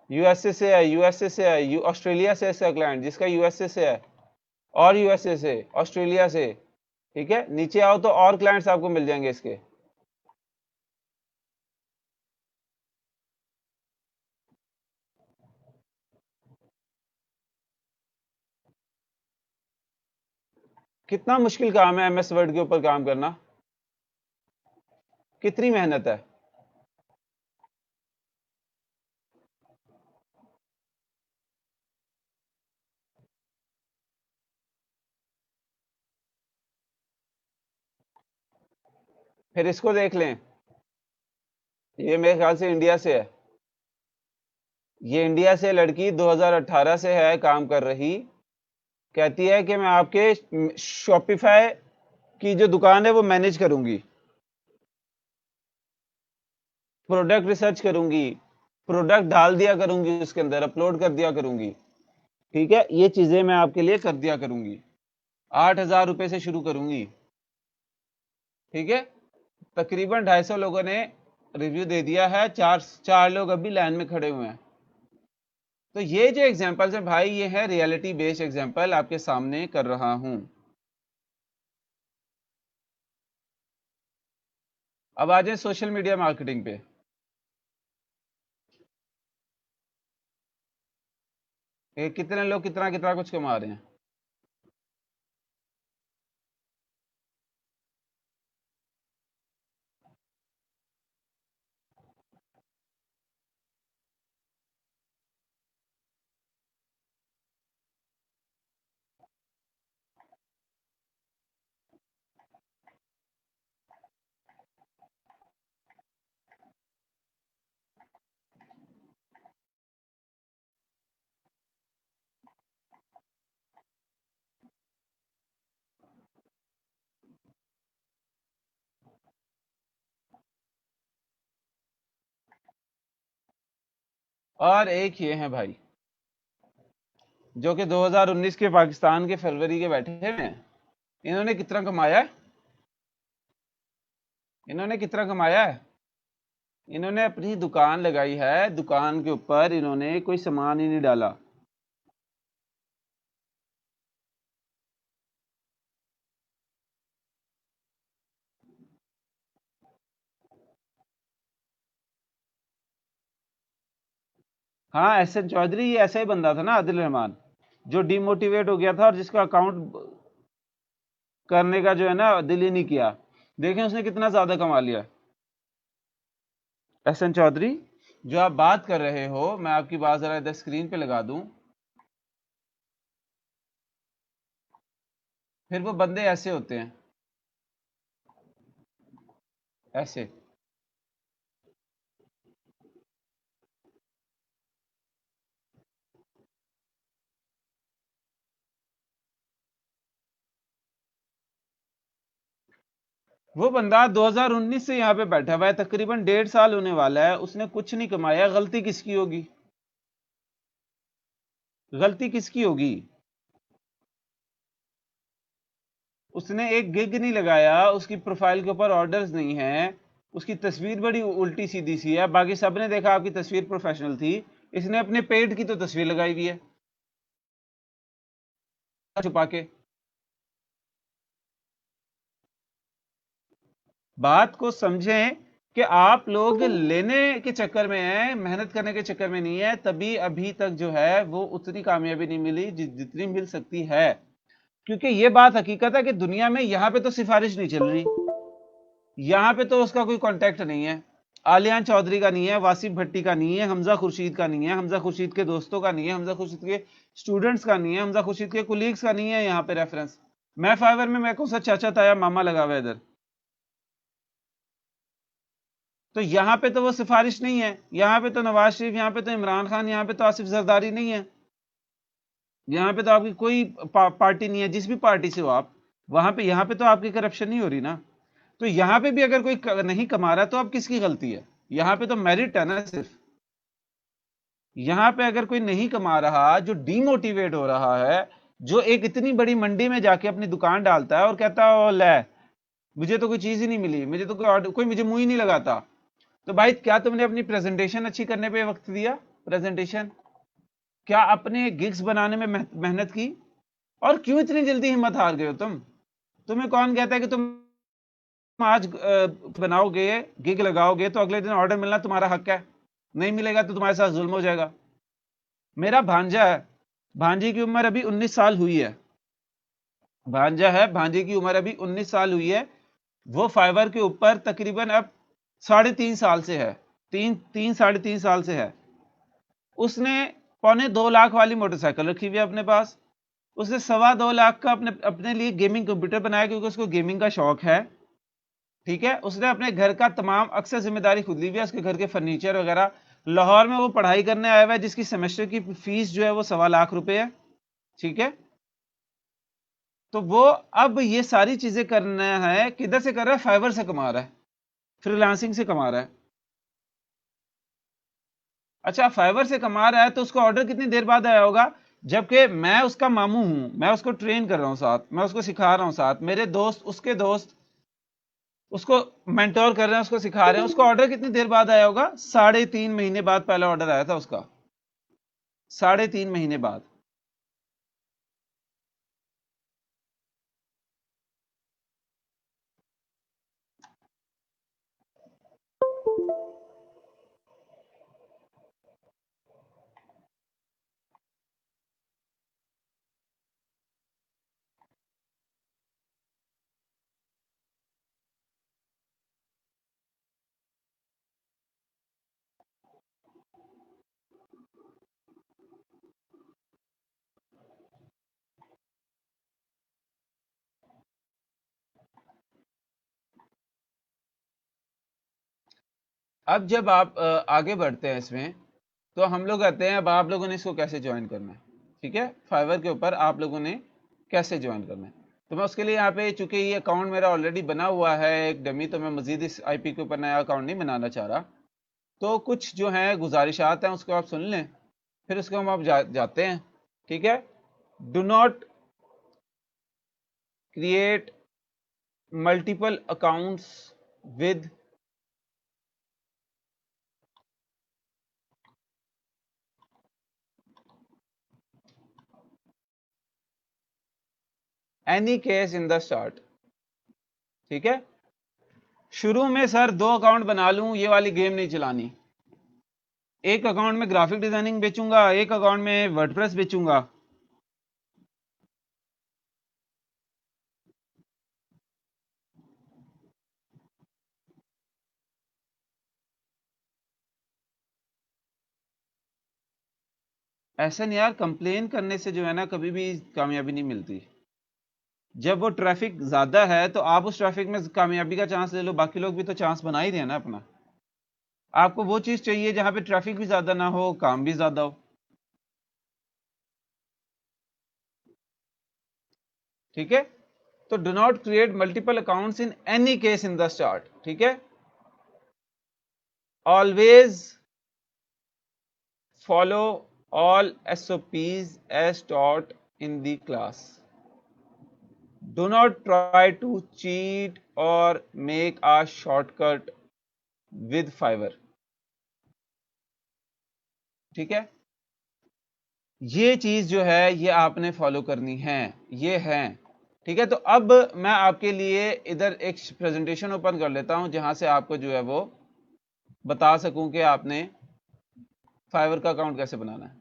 यूएसए से है, यूएसए से है, ऑस्ट्रेलिया से ऐसा क्लाइंट जिसका यूएसए से है, और यूएसए से, ऑस्ट्रेलिया से। ठीक है, नीचे आओ तो और क्लाइंट्स आपको मिल जाएंगे इसके। कितना मुश्किल काम है एमएस वर्ड के ऊपर काम करना, कितनी मेहनत है। फिर इसको देख लें, ये मेरे ख्याल से इंडिया से है, ये इंडिया से लड़की 2018 से है काम कर रही, कहती है कि मैं आपके शॉपिफाई की जो दुकान है वो मैनेज करूंगी, प्रोडक्ट रिसर्च करूंगी, प्रोडक्ट डाल दिया करूंगी, उसके अंदर अपलोड कर दिया करूंगी। ठीक है, ये चीजें मैं आपके लिए कर दिया करूंगी, 8,000 रुपए से शुरू करूंगी। ठीक है, तकरीबन 250 लोगों ने रिव्यू दे दिया है, चार चार लोग अभी लाइन में खड़े हुए हैं। तो ये जो एग्जांपल्स हैं भाई, ये है रियलिटी बेस्ड एग्जांपल आपके सामने कर रहा हूं। अब आ जाए सोशल मीडिया मार्केटिंग पे। कितने लोग कितना कितना कुछ कमा रहे हैं। और एक ये है भाई, जो कि 2019 के पाकिस्तान के फरवरी के बैठे हैं। इन्होंने कितना कमाया है? इन्होंने कितना कमाया है? इन्होंने अपनी दुकान लगाई है, दुकान के ऊपर इन्होंने कोई सामान ही नहीं डाला। हाँ, एहसन चौधरी ये ऐसा ही बंदा था ना, आदिल रहमान, जो डिमोटिवेट हो गया था और जिसका अकाउंट करने का जो है ना दिल ही नहीं किया। देखें उसने कितना ज्यादा कमा लिया। एहसन चौधरी, जो आप बात कर रहे हो, मैं आपकी बात जरा इधर स्क्रीन पे लगा दूं, फिर वो बंदे ऐसे होते हैं, ऐसे। वो बंदा 2019 से यहाँ पे बैठा हुआ है, तकरीबन 1.5 साल होने वाला है, उसने कुछ नहीं कमाया, गलती किसकी होगी? गलती किसकी होगी? उसने एक गिग नहीं लगाया, उसकी प्रोफाइल के ऊपर ऑर्डर्स नहीं है, उसकी तस्वीर बड़ी उल्टी सीधी सी है, बाकी सबने देखा आपकी तस्वीर प्रोफेशनल थी, इसने अपने पेट की तो तस्वीर लगाई हुई है छुपा के। बात को समझें कि आप लोग लेने के चक्कर में हैं, मेहनत करने के चक्कर में नहीं है, तभी अभी तक जो है वो उतनी कामयाबी नहीं मिली जितनी मिल सकती है। क्योंकि ये बात हकीकत है कि दुनिया में यहां पे तो सिफारिश नहीं चल रही, यहां पे तो उसका कोई कांटेक्ट नहीं है, आलियान चौधरी का नहीं है, वासिफ भट्टी का नहीं है, हमजा खुर्शीद का नहीं है, हमजा खुर्शीद के दोस्तों का नहीं है, हमजा खुर्शीद के स्टूडेंट्स का नहीं है, हमजा खुर्शीद के कुलीग्स का नहीं है यहाँ पे रेफरेंस। मैं फाइवर में मैं कौन सा चाचा ताया मामा लगा हुआ इधर? तो यहां पे तो वो सिफारिश नहीं है, यहां पे तो नवाज शरीफ, यहां पे तो इमरान खान, यहां पे तो आसिफ जरदारी नहीं है, यहां पे तो आपकी कोई पार्टी नहीं है, जिस भी पार्टी से हो आप, वहां पे यहां पे तो आपकी करप्शन नहीं हो रही ना। तो यहां पे भी अगर कोई नहीं कमा रहा तो अब किसकी गलती है? यहां पे तो मेरिट है ना सिर्फ। यहां पे अगर कोई नहीं कमा रहा, जो डीमोटिवेट हो रहा है, जो एक इतनी बड़ी मंडी में जाके अपनी दुकान डालता है और कहता है ओ ले, मुझे तो कोई चीज ही नहीं मिली, मुझे तो कोई मुझे मुंह ही नहीं लगाता, तो भाई क्या तुमने अपनी प्रेजेंटेशन अच्छी करने पे वक्त दिया? प्रेजेंटेशन क्या अपने गिग्स बनाने में मेहनत की? और क्यों इतनी जल्दी हिम्मत हार गए हो तुम? तुम्हें कौन कहता है कि तुम आज बनाओगे, गिग लगाओगे तो अगले दिन ऑर्डर मिलना तुम्हारा हक है, नहीं मिलेगा तो तुम्हारे साथ जुल्म हो जाएगा। मेरा भांजा है, भांजी की उम्र अभी 19 साल हुई है, भांजा है, भांजे की उम्र अभी 19 साल हुई है, वो फाइवर के ऊपर तकरीबन अब 3.5 साल से है, तीन 3.5 साल से है। उसने 2.25 लाख वाली मोटरसाइकिल रखी हुई है अपने पास, उसने 2.25 लाख का अपने अपने लिए गेमिंग कंप्यूटर बनाया क्योंकि उसको गेमिंग का शौक है। ठीक है, उसने अपने घर का तमाम अक्सर जिम्मेदारी खुद ली हुई है, उसके घर के फर्नीचर वगैरह। लाहौर में वो पढ़ाई करने आया हुआ है जिसकी सेमेस्टर की फीस जो है वो 2.25 लाख रुपए है। ठीक है, तो वो अब ये सारी चीजें करना है, किधर से कर रहा है? फाइवर से कमा रहा है, फ्रीलांसिंग से कमा रहा है। अच्छा, फाइवर से कमा रहा है तो उसको ऑर्डर कितनी देर बाद आया होगा? जबकि मैं उसका मामू हूं, मैं उसको ट्रेन कर रहा हूं, साथ मैं उसको सिखा रहा हूं, साथ मेरे दोस्त, उसके दोस्त उसको मेंटोर कर रहे हैं, उसको सिखा रहे हैं। उसको ऑर्डर कितनी देर बाद आया होगा? 3.5 महीने बाद पहला ऑर्डर आया था उसका, 3.5 महीने बाद। अब जब आप आगे बढ़ते हैं इसमें, तो हम लोग कहते हैं अब आप लोगों ने इसको कैसे ज्वाइन करना है। ठीक है, फाइवर के ऊपर आप लोगों ने कैसे ज्वाइन करना है। तो मैं उसके लिए यहाँ पे, चूंकि ये अकाउंट मेरा ऑलरेडी बना हुआ है एक डमी, तो मैं मजीद इस आईपी के ऊपर नया अकाउंट नहीं बनाना चाह रहा। तो कुछ जो है गुजारिशात हैं उसको आप सुन लें, फिर उसको हम आप जाते हैं। ठीक है, do not create multiple accounts with any case in the start. ठीक है, शुरू में सर 2 अकाउंट बना लूं, ये वाली गेम नहीं चलानी। एक अकाउंट में ग्राफिक डिजाइनिंग बेचूंगा, एक अकाउंट में वर्डप्रेस बेचूंगा। ऐसा नहीं यार, कंप्लेन करने से जो है ना कभी भी कामयाबी नहीं मिलती। जब वो ट्रैफिक ज्यादा है तो आप उस ट्रैफिक में कामयाबी का चांस ले लो, बाकी लोग भी तो चांस बना ही रहे हैं ना अपना। आपको वो चीज चाहिए जहां पे ट्रैफिक भी ज्यादा ना हो, काम भी ज्यादा हो। ठीक है, तो do not create multiple accounts in any case in the start. ठीक है, always follow all SOPs as taught in the class. Do not try to cheat or make a shortcut with Fiverr. ठीक है, ये चीज जो है ये आपने फॉलो करनी है, ये है। ठीक है, तो अब मैं आपके लिए इधर एक प्रेजेंटेशन ओपन कर लेता हूं जहां से आपको जो है वो बता सकूं कि आपने फाइवर का अकाउंट कैसे बनाना है।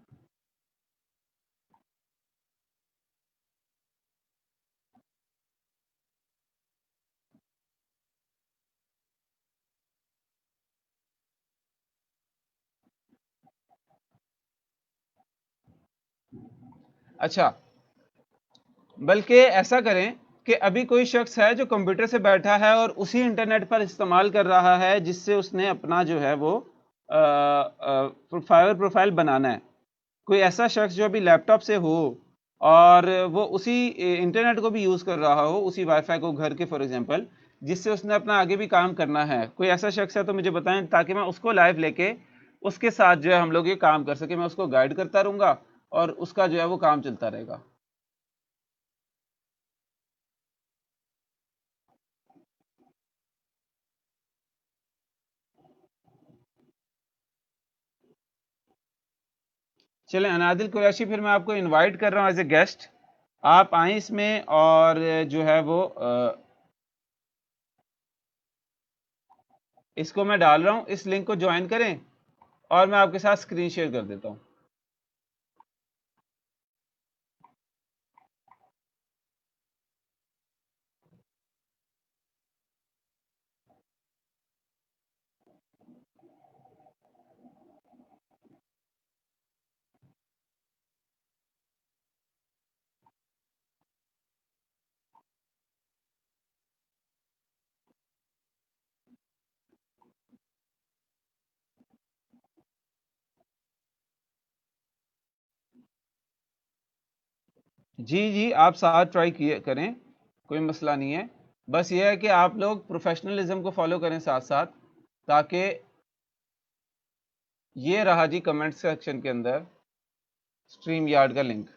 अच्छा, बल्कि ऐसा करें कि अभी कोई शख्स है जो कंप्यूटर से बैठा है और उसी इंटरनेट पर इस्तेमाल कर रहा है जिससे उसने अपना जो है वो फाइवर प्रोफाइल बनाना है। कोई ऐसा शख्स जो अभी लैपटॉप से हो और वो उसी इंटरनेट को भी यूज कर रहा हो, उसी वाईफाई को घर के फॉर एग्जांपल, जिससे उसने अपना आगे भी काम करना है, कोई ऐसा शख्स है तो मुझे बताएं ताकि मैं उसको लाइव लेके उसके साथ जो है हम लोग ये काम कर सके। मैं उसको गाइड करता रहूंगा और उसका जो है वो काम चलता रहेगा। चलें अनादिल कुरैशी, फिर मैं आपको इनवाइट कर रहा हूं एज ए गेस्ट। आप आए इसमें और जो है वो इसको मैं डाल रहा हूं, इस लिंक को ज्वाइन करें और मैं आपके साथ स्क्रीन शेयर कर देता हूं। जी जी, आप साथ ट्राई किए करें, कोई मसला नहीं है। बस ये है कि आप लोग प्रोफेशनलिज्म को फॉलो करें साथ साथ, ताकि ये रहा जी कमेंट सेक्शन के अंदर स्ट्रीम यार्ड का लिंक।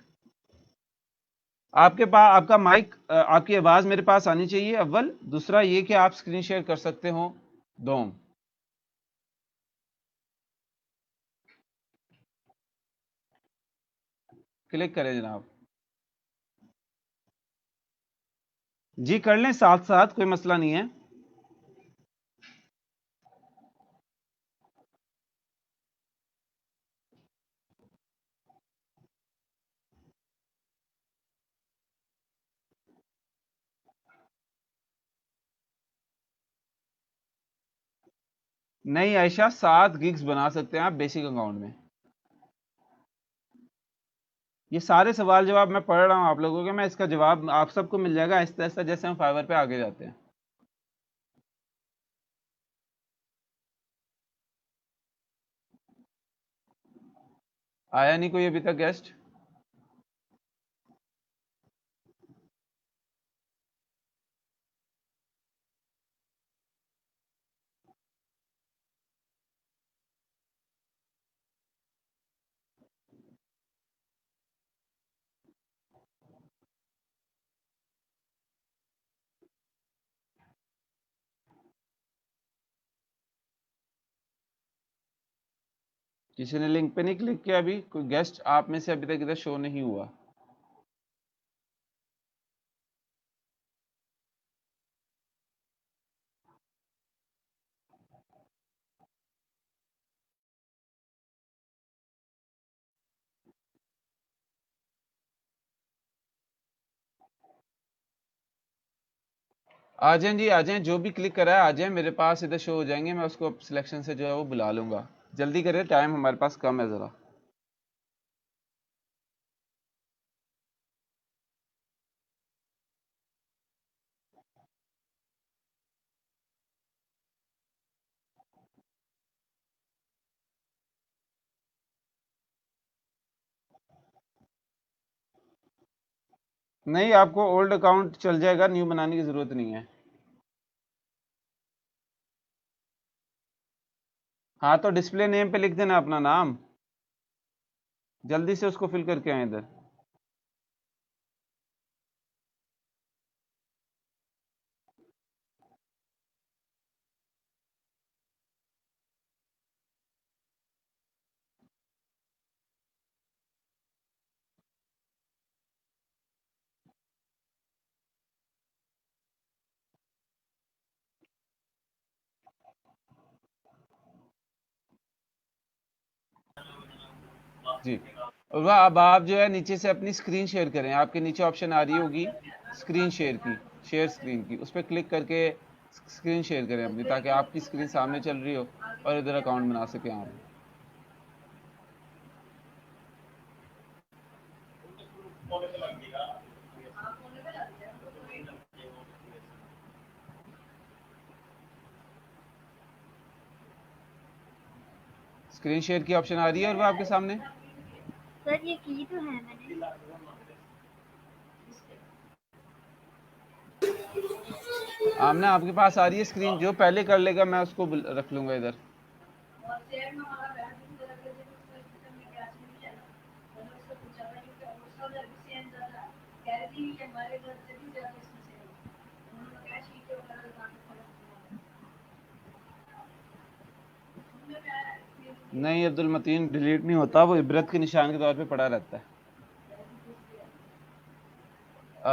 आपके पास आपका माइक, आपकी आवाज मेरे पास आनी चाहिए अव्वल। दूसरा ये कि आप स्क्रीन शेयर कर सकते हो। दोम, क्लिक करें जनाब। जी कर लें साथ साथ, कोई मसला नहीं है। नहीं आयशा, 7 गिग्स बना सकते हैं आप बेसिक अकाउंट में। ये सारे सवाल जवाब मैं पढ़ रहा हूँ आप लोगों के, मैं इसका जवाब आप सबको मिल जाएगा आहिस्ता आहिस्ता जैसे हम फाइवर पे आगे जाते हैं। आया नहीं कोई अभी तक गेस्ट? किसी ने लिंक पे नहीं क्लिक किया अभी? कोई गेस्ट आप में से अभी तक इधर शो नहीं हुआ? आ जाएं जी, आ जाएं, जो भी क्लिक करा है आ जाएं, मेरे पास इधर शो हो जाएंगे। मैं उसको सिलेक्शन से जो है वो बुला लूंगा। जल्दी करें, टाइम हमारे पास कम है जरा। नहीं, आपको ओल्ड अकाउंट चल जाएगा, न्यू बनाने की जरूरत नहीं है। हाँ, तो डिस्प्ले नेम पे लिख देना अपना नाम। जल्दी से उसको फिल करके आए इधर। जी। और वह अब आप जो है नीचे से अपनी स्क्रीन शेयर करें। आपके नीचे ऑप्शन आ रही होगी स्क्रीन शेयर की, शेयर स्क्रीन की, उस पर क्लिक करके स्क्रीन शेयर करें अपनी, ताकि आपकी स्क्रीन सामने चल रही हो और इधर अकाउंट बना सकें आप। स्क्रीन शेयर की ऑप्शन आ रही है और वो आपके सामने। सर ये की तो है मैंने। आमना आपके पास आ रही है स्क्रीन? जो पहले कर लेगा मैं उसको रख लूंगा इधर। नहीं अब्दुल मतीन, डिलीट नहीं होता, वो इबरत के निशान के तौर पे पड़ा रहता है।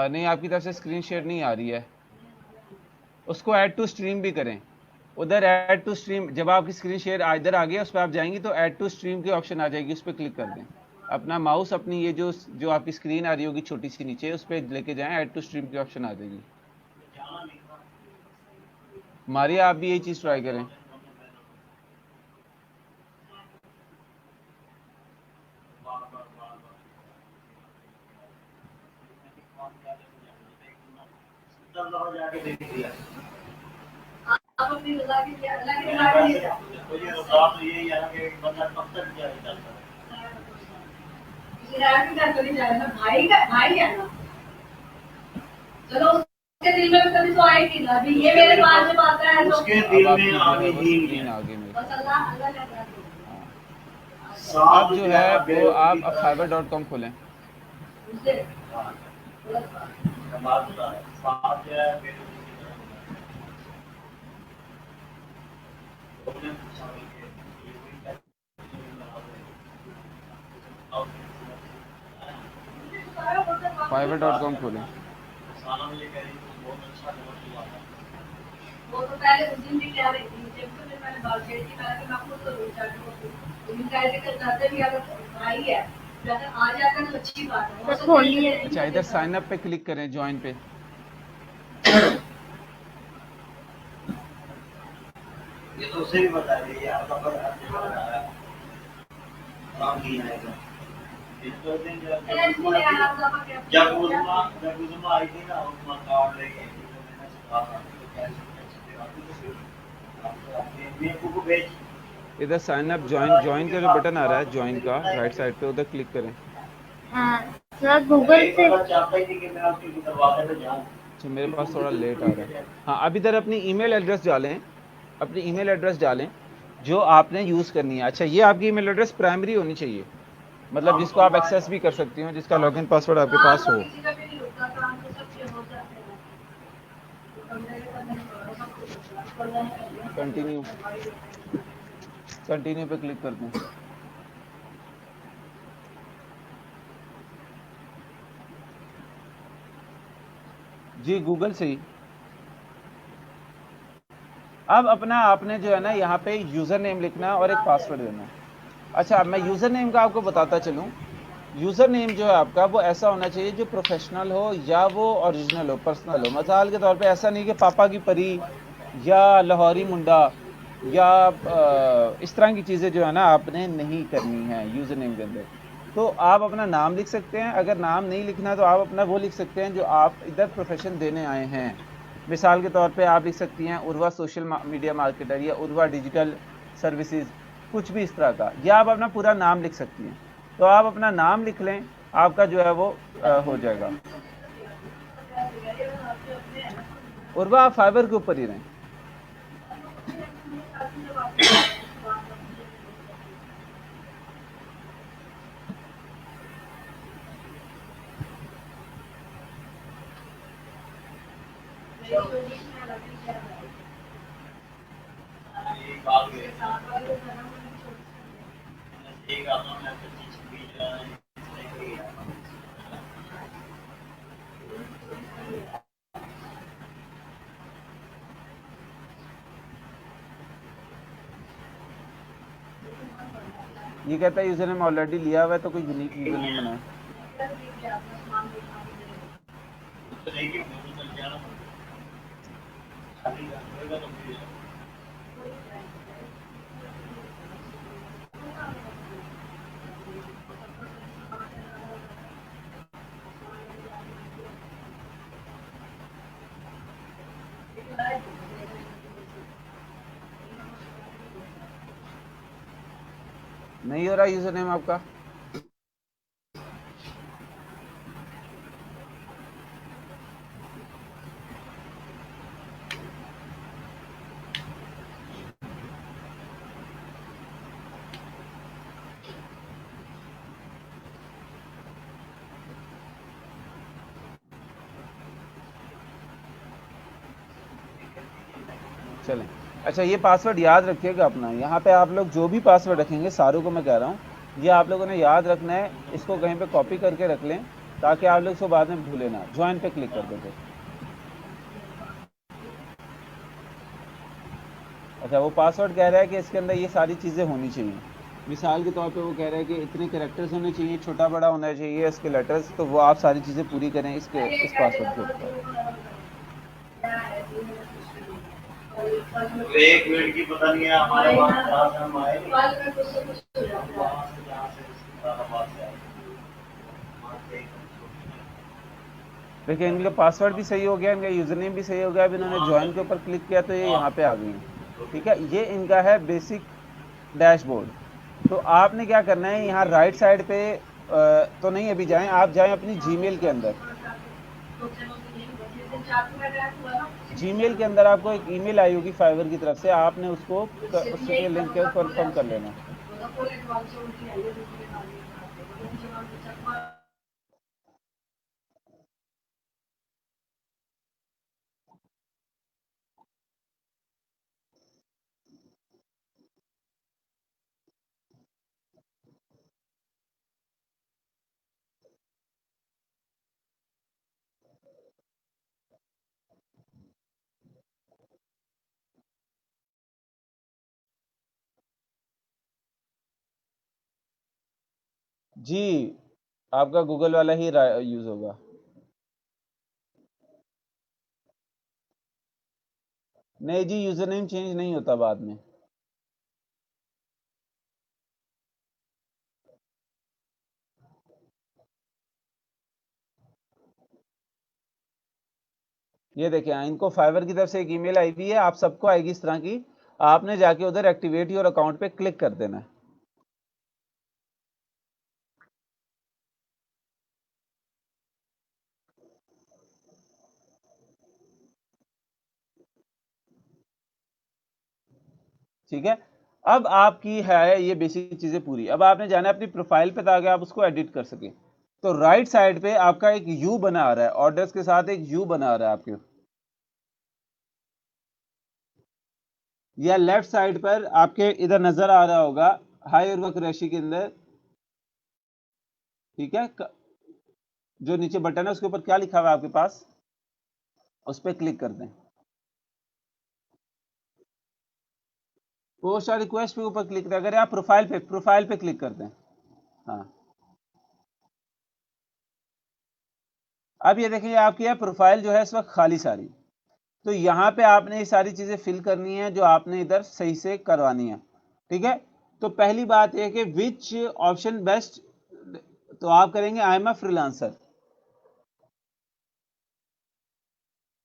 नहीं, आपकी तरफ से स्क्रीन शेयर नहीं आ रही है। उसको ऐड टू स्ट्रीम भी करें। उधर ऐड टू स्ट्रीम, जब आपकी स्क्रीन शेयर इधर आ गया उस पर आप जाएंगी तो ऐड टू स्ट्रीम की ऑप्शन आ जाएगी, उस पर क्लिक कर दें। अपना माउस अपनी ये जो आपकी स्क्रीन आ रही होगी छोटी सी नीचे, उस पर लेके जाएं, ऐड टू स्ट्रीम की ऑप्शन आ जाएगी। मारिया आप भी यही चीज़ ट्राई करें। चलो उसके दिल में कभी तो आएगी ना, अभी ये मेरे पास जब आता है तो उसके दिल में आगे स्क्रीन आगे मेरे। अब जो है वो आप fiverr.com खोलें। fiverr.com खोलें। वो तो पहले उस दिन भी कह रही थी, जब तो मैंने बात की थी, मैंने कहा आपको तो रिचार्ज को लेकिन कैसे कर जाते भी अगर भाई है अगर आ जाता तो अच्छी बात है। सर खोलिए। अच्छा, इधर साइन अप पे क्लिक करें, ज्वाइन पे। ये तो उसे भी बता दीजिए आपका पर काम नहीं आएगा। जब उजमा आई थी ना उजमा कार्ड लेके इधर साइन अप ज्वाइन का जो बटन आ रहा है ज्वाइन का राइट साइड पे, उधर क्लिक करें। सर गूगल से। अच्छा, मेरे पास थोड़ा लेट आ रहा है। हाँ, अब इधर अपनी ईमेल एड्रेस डालें, अपनी ईमेल एड्रेस डालें जो आपने यूज़ करनी है। अच्छा, ये आपकी ईमेल एड्रेस प्राइमरी होनी चाहिए, मतलब जिसको आप एक्सेस भी कर सकती हो, जिसका लॉगिन पासवर्ड आपके पास हो। कंटिन्यू कंटिन्यू पे क्लिक करते हैं। जी, गूगल से ही। अब अपना आपने जो है ना यहाँ पे यूज़र नेम लिखना है और एक पासवर्ड देना है। अच्छा, अब मैं यूज़र नेम का आपको बताता चलूँ। यूज़र नेम जो है आपका वो ऐसा होना चाहिए जो प्रोफेशनल हो या वो ओरिजिनल हो, पर्सनल हो। मिसाल के तौर पे ऐसा नहीं कि पापा की परी या लाहौरी मुंडा या इस तरह की चीज़ें जो है ना आपने नहीं करनी है यूज़र नेम के अंदर। तो आप अपना नाम लिख सकते हैं। अगर नाम नहीं लिखना तो आप अपना वो लिख सकते हैं जो आप इधर प्रोफेशन देने आए हैं। मिसाल के तौर पे आप लिख सकती हैं उर्वा सोशल मीडिया मार्केटर या उर्वा डिजिटल सर्विसेज, कुछ भी इस तरह का, या आप अपना पूरा नाम लिख सकती हैं। तो आप अपना नाम लिख लें, आपका जो है वो हो जाएगा। उर्वा आप फाइबर के ऊपर ही रहें। ये कहता है यूजर नेम ऑलरेडी लिया हुआ है तो कोई यूनिक यूजर नेम बनाए। नहीं हो रहा यूजर नेम आपका? चलें, अच्छा ये पासवर्ड याद रखिएगा अपना। यहाँ पे आप लोग जो भी पासवर्ड रखेंगे, सारों को मैं कह रहा हूँ, ये आप लोगों ने याद रखना है। इसको कहीं पे कॉपी करके रख लें ताकि आप लोग इसको बाद में भूले ना। ज्वाइन पे क्लिक कर देते। अच्छा, वो पासवर्ड कह रहा है कि इसके अंदर ये सारी चीज़ें होनी चाहिए। मिसाल के तौर पे वो कह रहा है कि इतने कैरेक्टर्स होने चाहिए, छोटा बड़ा होना चाहिए इसके लेटर्स, तो वो आप सारी चीज़ें पूरी करें इस पासवर्ड के ऊपर। एक मिनट की पता नहीं है हमारे पास हम आए देखिए इनका पासवर्ड भी सही हो गया, इनका यूजर नेम भी सही हो गया। अब इन्होंने ज्वाइन के ऊपर क्लिक किया तो ये यहाँ पे आ गई हैं। ठीक है, ये इनका है बेसिक डैशबोर्ड। तो आपने क्या करना है, यहाँ राइट साइड पे तो नहीं अभी जाएं, आप जाएं अपनी जीमेल के अंदर। जीमेल के अंदर आपको एक ईमेल आई होगी फाइवर की तरफ से, आपने उसको उसके लिंक को कंफर्म कर लेना। जी, आपका गूगल वाला ही यूज होगा। नहीं जी, यूजर नेम चेंज नहीं होता बाद में। ये देखें, इनको फाइवर की तरफ से एक ईमेल आई हुई है, आप सबको आएगी इस तरह की। आपने जाके उधर एक्टिवेट योर अकाउंट पे क्लिक कर देना है। ठीक है, अब आपकी है ये बेसिक चीजें पूरी। अब आपने जाना है अपनी प्रोफाइल पे ताकि आप उसको एडिट कर सकें। तो राइट साइड पे आपका एक यू बना आ रहा है, ऑर्डर्स के साथ एक यू बना आ रहा है आपके, या लेफ्ट साइड पर आपके इधर नजर आ रहा होगा हाई और वक्त रैशी के अंदर। ठीक है, जो नीचे बटन है उसके ऊपर क्या लिखा हुआ है आपके पास, उस पर क्लिक कर दें। पोस्ट और रिक्वेस्ट पे ऊपर क्लिक करें, आप प्रोफाइल पे क्लिक कर दें। हाँ, अब ये देखिए आपकी है प्रोफाइल जो है इस वक्त खाली सारी। तो यहां पे आपने ये सारी चीजें फिल करनी है जो आपने इधर सही से करवानी है। ठीक है, तो पहली बात यह कि विच ऑप्शन बेस्ट, तो आप करेंगे आई एम अ फ्रीलांसर।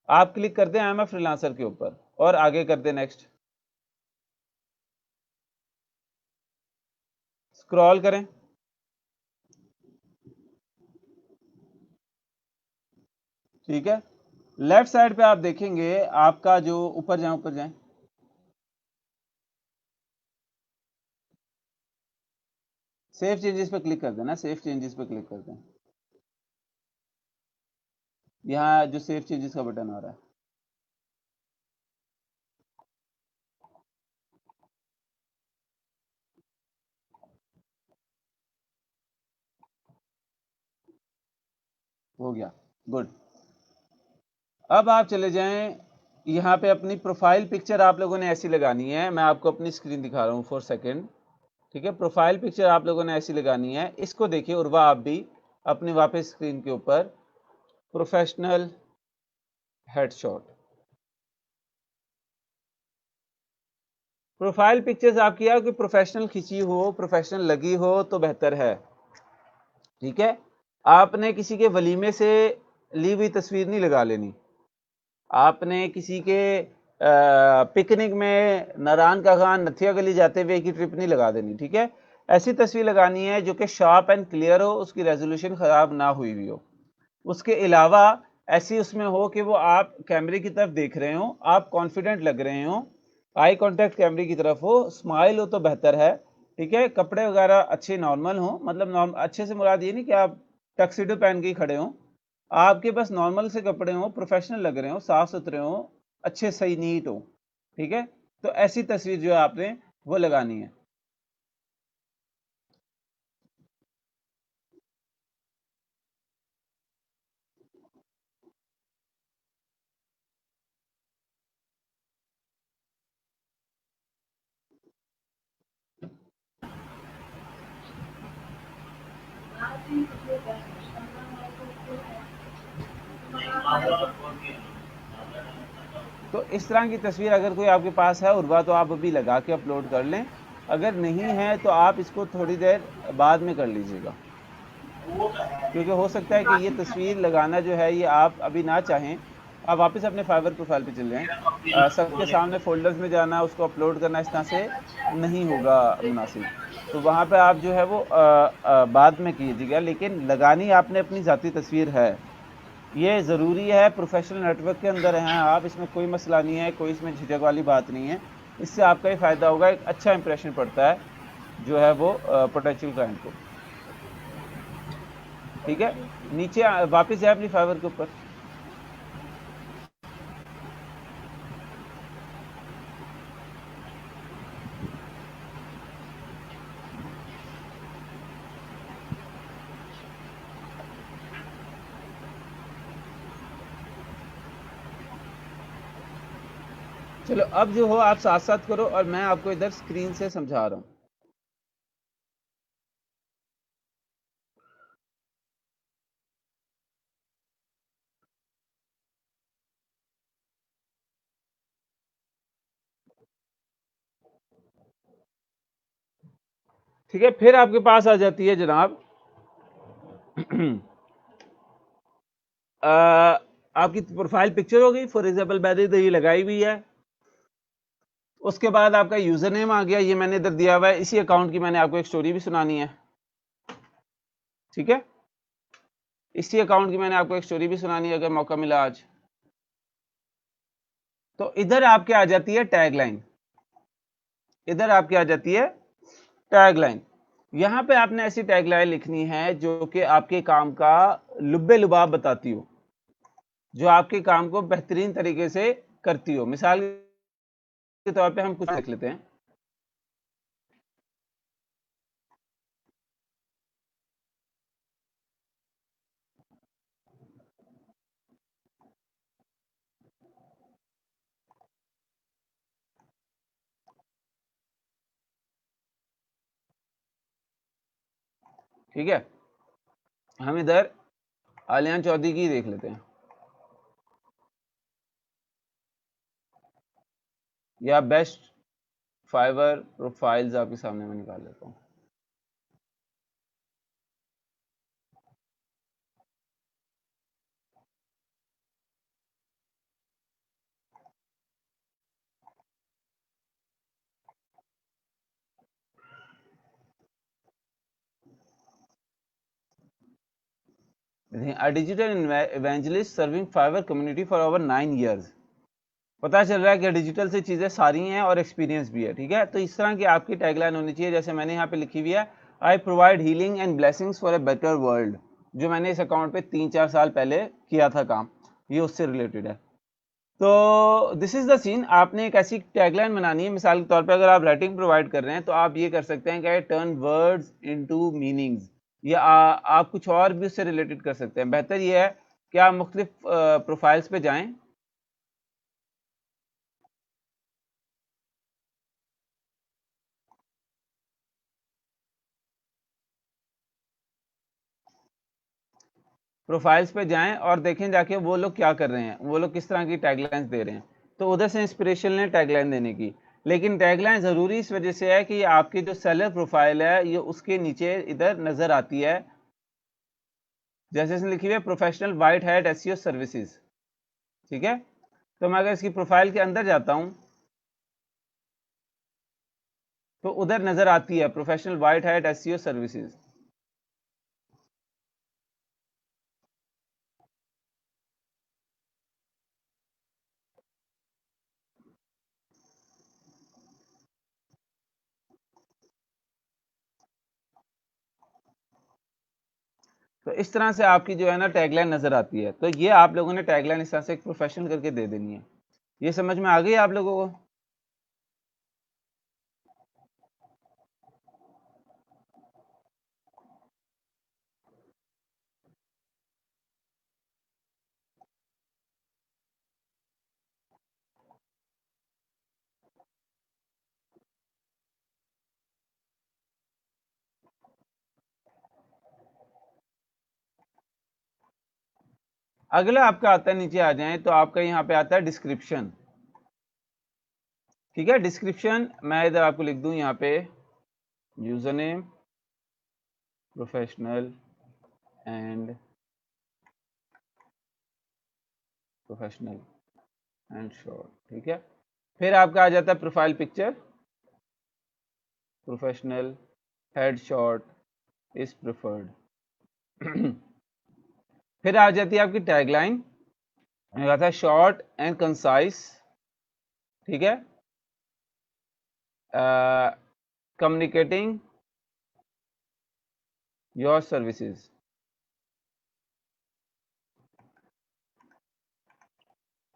आप क्लिक कर दें आई एम अ फ्रीलांसर के ऊपर और आगे कर दें नेक्स्ट। स्क्रॉल करें, ठीक है, लेफ्ट साइड पे आप देखेंगे आपका जो ऊपर जाएं, सेव चेंजेस पे क्लिक कर देना। सेव चेंजेस पे क्लिक कर दें, यहाँ जो सेव चेंजेस का बटन आ रहा है। हो गया, गुड। अब आप चले जाएं यहाँ पे, अपनी प्रोफाइल पिक्चर आप लोगों ने ऐसी लगानी है, मैं आपको अपनी स्क्रीन दिखा रहा हूँ फॉर सेकेंड, ठीक है। प्रोफाइल पिक्चर आप लोगों ने ऐसी लगानी है, इसको देखिए उर्वा, आप भी अपनी वापस स्क्रीन के ऊपर, प्रोफेशनल हेडशॉट। प्रोफाइल पिक्चर्स आपकी है कि प्रोफेशनल खिंची हो, प्रोफेशनल लगी हो तो बेहतर है, ठीक है। आपने किसी के वलीमे से ली हुई तस्वीर नहीं लगा लेनी, आपने किसी के पिकनिक में नारायण का खान नथिया गली जाते हुए की ट्रिप नहीं लगा देनी, ठीक है। ऐसी तस्वीर लगानी है जो कि शार्प एंड क्लियर हो, उसकी रेजोल्यूशन खराब ना हुई हुई हो। उसके अलावा ऐसी उसमें हो कि वो आप कैमरे की तरफ देख रहे हो, आप कॉन्फिडेंट लग रहे हो, आई कांटेक्ट कैमरे की तरफ हो, स्माइल हो तो बेहतर है, ठीक है। कपड़े वगैरह अच्छे नॉर्मल हो, मतलब अच्छे से मुराद ये नहीं कि आप टक्सीडो पहन के ही खड़े हो, आपके पास नॉर्मल से कपड़े हो, प्रोफेशनल लग रहे हो, साफ सुथरे हो, अच्छे सही नीट हो, ठीक है। तो ऐसी तस्वीर जो है आपने वो लगानी है। तो इस तरह की तस्वीर अगर कोई आपके पास है उर्वा, तो आप अभी लगा के अपलोड कर लें, अगर नहीं है तो आप इसको थोड़ी देर बाद में कर लीजिएगा, क्योंकि हो सकता है कि ये तस्वीर लगाना जो है ये आप अभी ना चाहें। आप वापस अपने फाइवर प्रोफाइल पे चल जाएं, सबके सामने फोल्डर्स में जाना, उसको अपलोड करना इस तरह से नहीं होगा मुनासिब, तो वहाँ पे आप जो है वो बाद में कीजिएगा, लेकिन लगानी आपने अपनी ज़ाती तस्वीर है, ये ज़रूरी है। प्रोफेशनल नेटवर्क के अंदर हैं आप, इसमें कोई मसला नहीं है, कोई इसमें झिझक वाली बात नहीं है, इससे आपका ही फ़ायदा होगा, एक अच्छा इंप्रेशन पड़ता है जो है वो पोटेंशियल क्लाइंट को, ठीक है। नीचे वापस जाए अपनी फाइवर के ऊपर, चलो अब जो हो आप साथ साथ करो और मैं आपको इधर स्क्रीन से समझा रहा हूं। ठीक है, फिर आपके पास आ जाती है जनाब आपकी प्रोफाइल पिक्चर हो गई, फॉर एग्जाम्पल मैंने इधर ये लगाई हुई है, उसके बाद आपका यूजर नेम आ गया, ये मैंने इधर दिया हुआ है, इसी अकाउंट की मैंने आपको एक स्टोरी भी सुनानी है, ठीक है। इसी अकाउंट की मैंने आपको एक स्टोरी भी सुनानी है अगर मौका मिला आज। तो इधर आपके आ जाती है टैगलाइन, इधर आपके आ जाती है टैगलाइन। यहां पे आपने ऐसी टैगलाइन लिखनी है जो कि आपके काम का लुब्बे लुबाब बताती हो, जो आपके काम को बेहतरीन तरीके से करती हो। मिसाल के तौर पे हम कुछ लिख लेते हैं, ठीक है। हम इधर आलियान चौधरी की देख लेते हैं, या बेस्ट फाइवर प्रोफाइल्स आपके सामने मैं निकाल लेता हूं। A digital evangelist serving Fiverr community for over 9 years। पता चल रहा है कि डिजिटल से चीज़ें सारी हैं और एक्सपीरियंस भी है, ठीक है। तो इस तरह की आपकी टैगलाइन होनी चाहिए, जैसे मैंने यहाँ पे लिखी हुई है, I provide healing and blessings for a better world, जो मैंने इस अकाउंट पे 3-4 साल पहले किया था काम, ये उससे रिलेटेड है। तो दिस इज द सीन, आपने एक ऐसी टैगलाइन बनानी है। मिसाल के तौर पे अगर आप राइटिंग प्रोवाइड कर रहे हैं तो आप ये कर सकते हैं कि टर्न वर्ड्स इनटू मीनिंग्स, या आप कुछ और भी उससे रिलेटेड कर सकते हैं। बेहतर यह है कि आप मुख्तलिफ प्रोफाइल्स पे जाएं, प्रोफाइल्स पे जाएं और देखें जाके वो लोग क्या कर रहे हैं, वो लोग किस तरह की टैगलाइंस दे रहे हैं, तो उधर से इंस्पिरेशन लें टैगलाइन देने की। लेकिन टैगलाइन ज़रूरी इस वजह से है कि ये आपकी जो सेलर प्रोफाइल है ये उसके नीचे इधर नज़र आती है, जैसे इसमें लिखी हुई है professional white hat SEO services. ठीक है, तो मैं अगर इसकी प्रोफाइल के अंदर जाता हूं तो उधर नज़र आती है professional white hat SEO services. तो इस तरह से आपकी जो है ना टैगलाइन नजर आती है। तो ये आप लोगों ने टैगलाइन इस तरह से एक प्रोफेशनल करके दे देनी है। ये समझ में आ गई आप लोगों को? अगला आपका आता है, नीचे आ जाएं तो आपका यहाँ पे आता है डिस्क्रिप्शन। ठीक है, डिस्क्रिप्शन मैं इधर आपको लिख दूं यहाँ पे user name professional and short. ठीक है, फिर आपका आ जाता है profile picture, professional head shot is preferred. फिर आ जाती है आपकी टैगलाइन, आता है शॉर्ट एंड कंसाइज। ठीक है, कम्युनिकेटिंग योर सर्विसेज।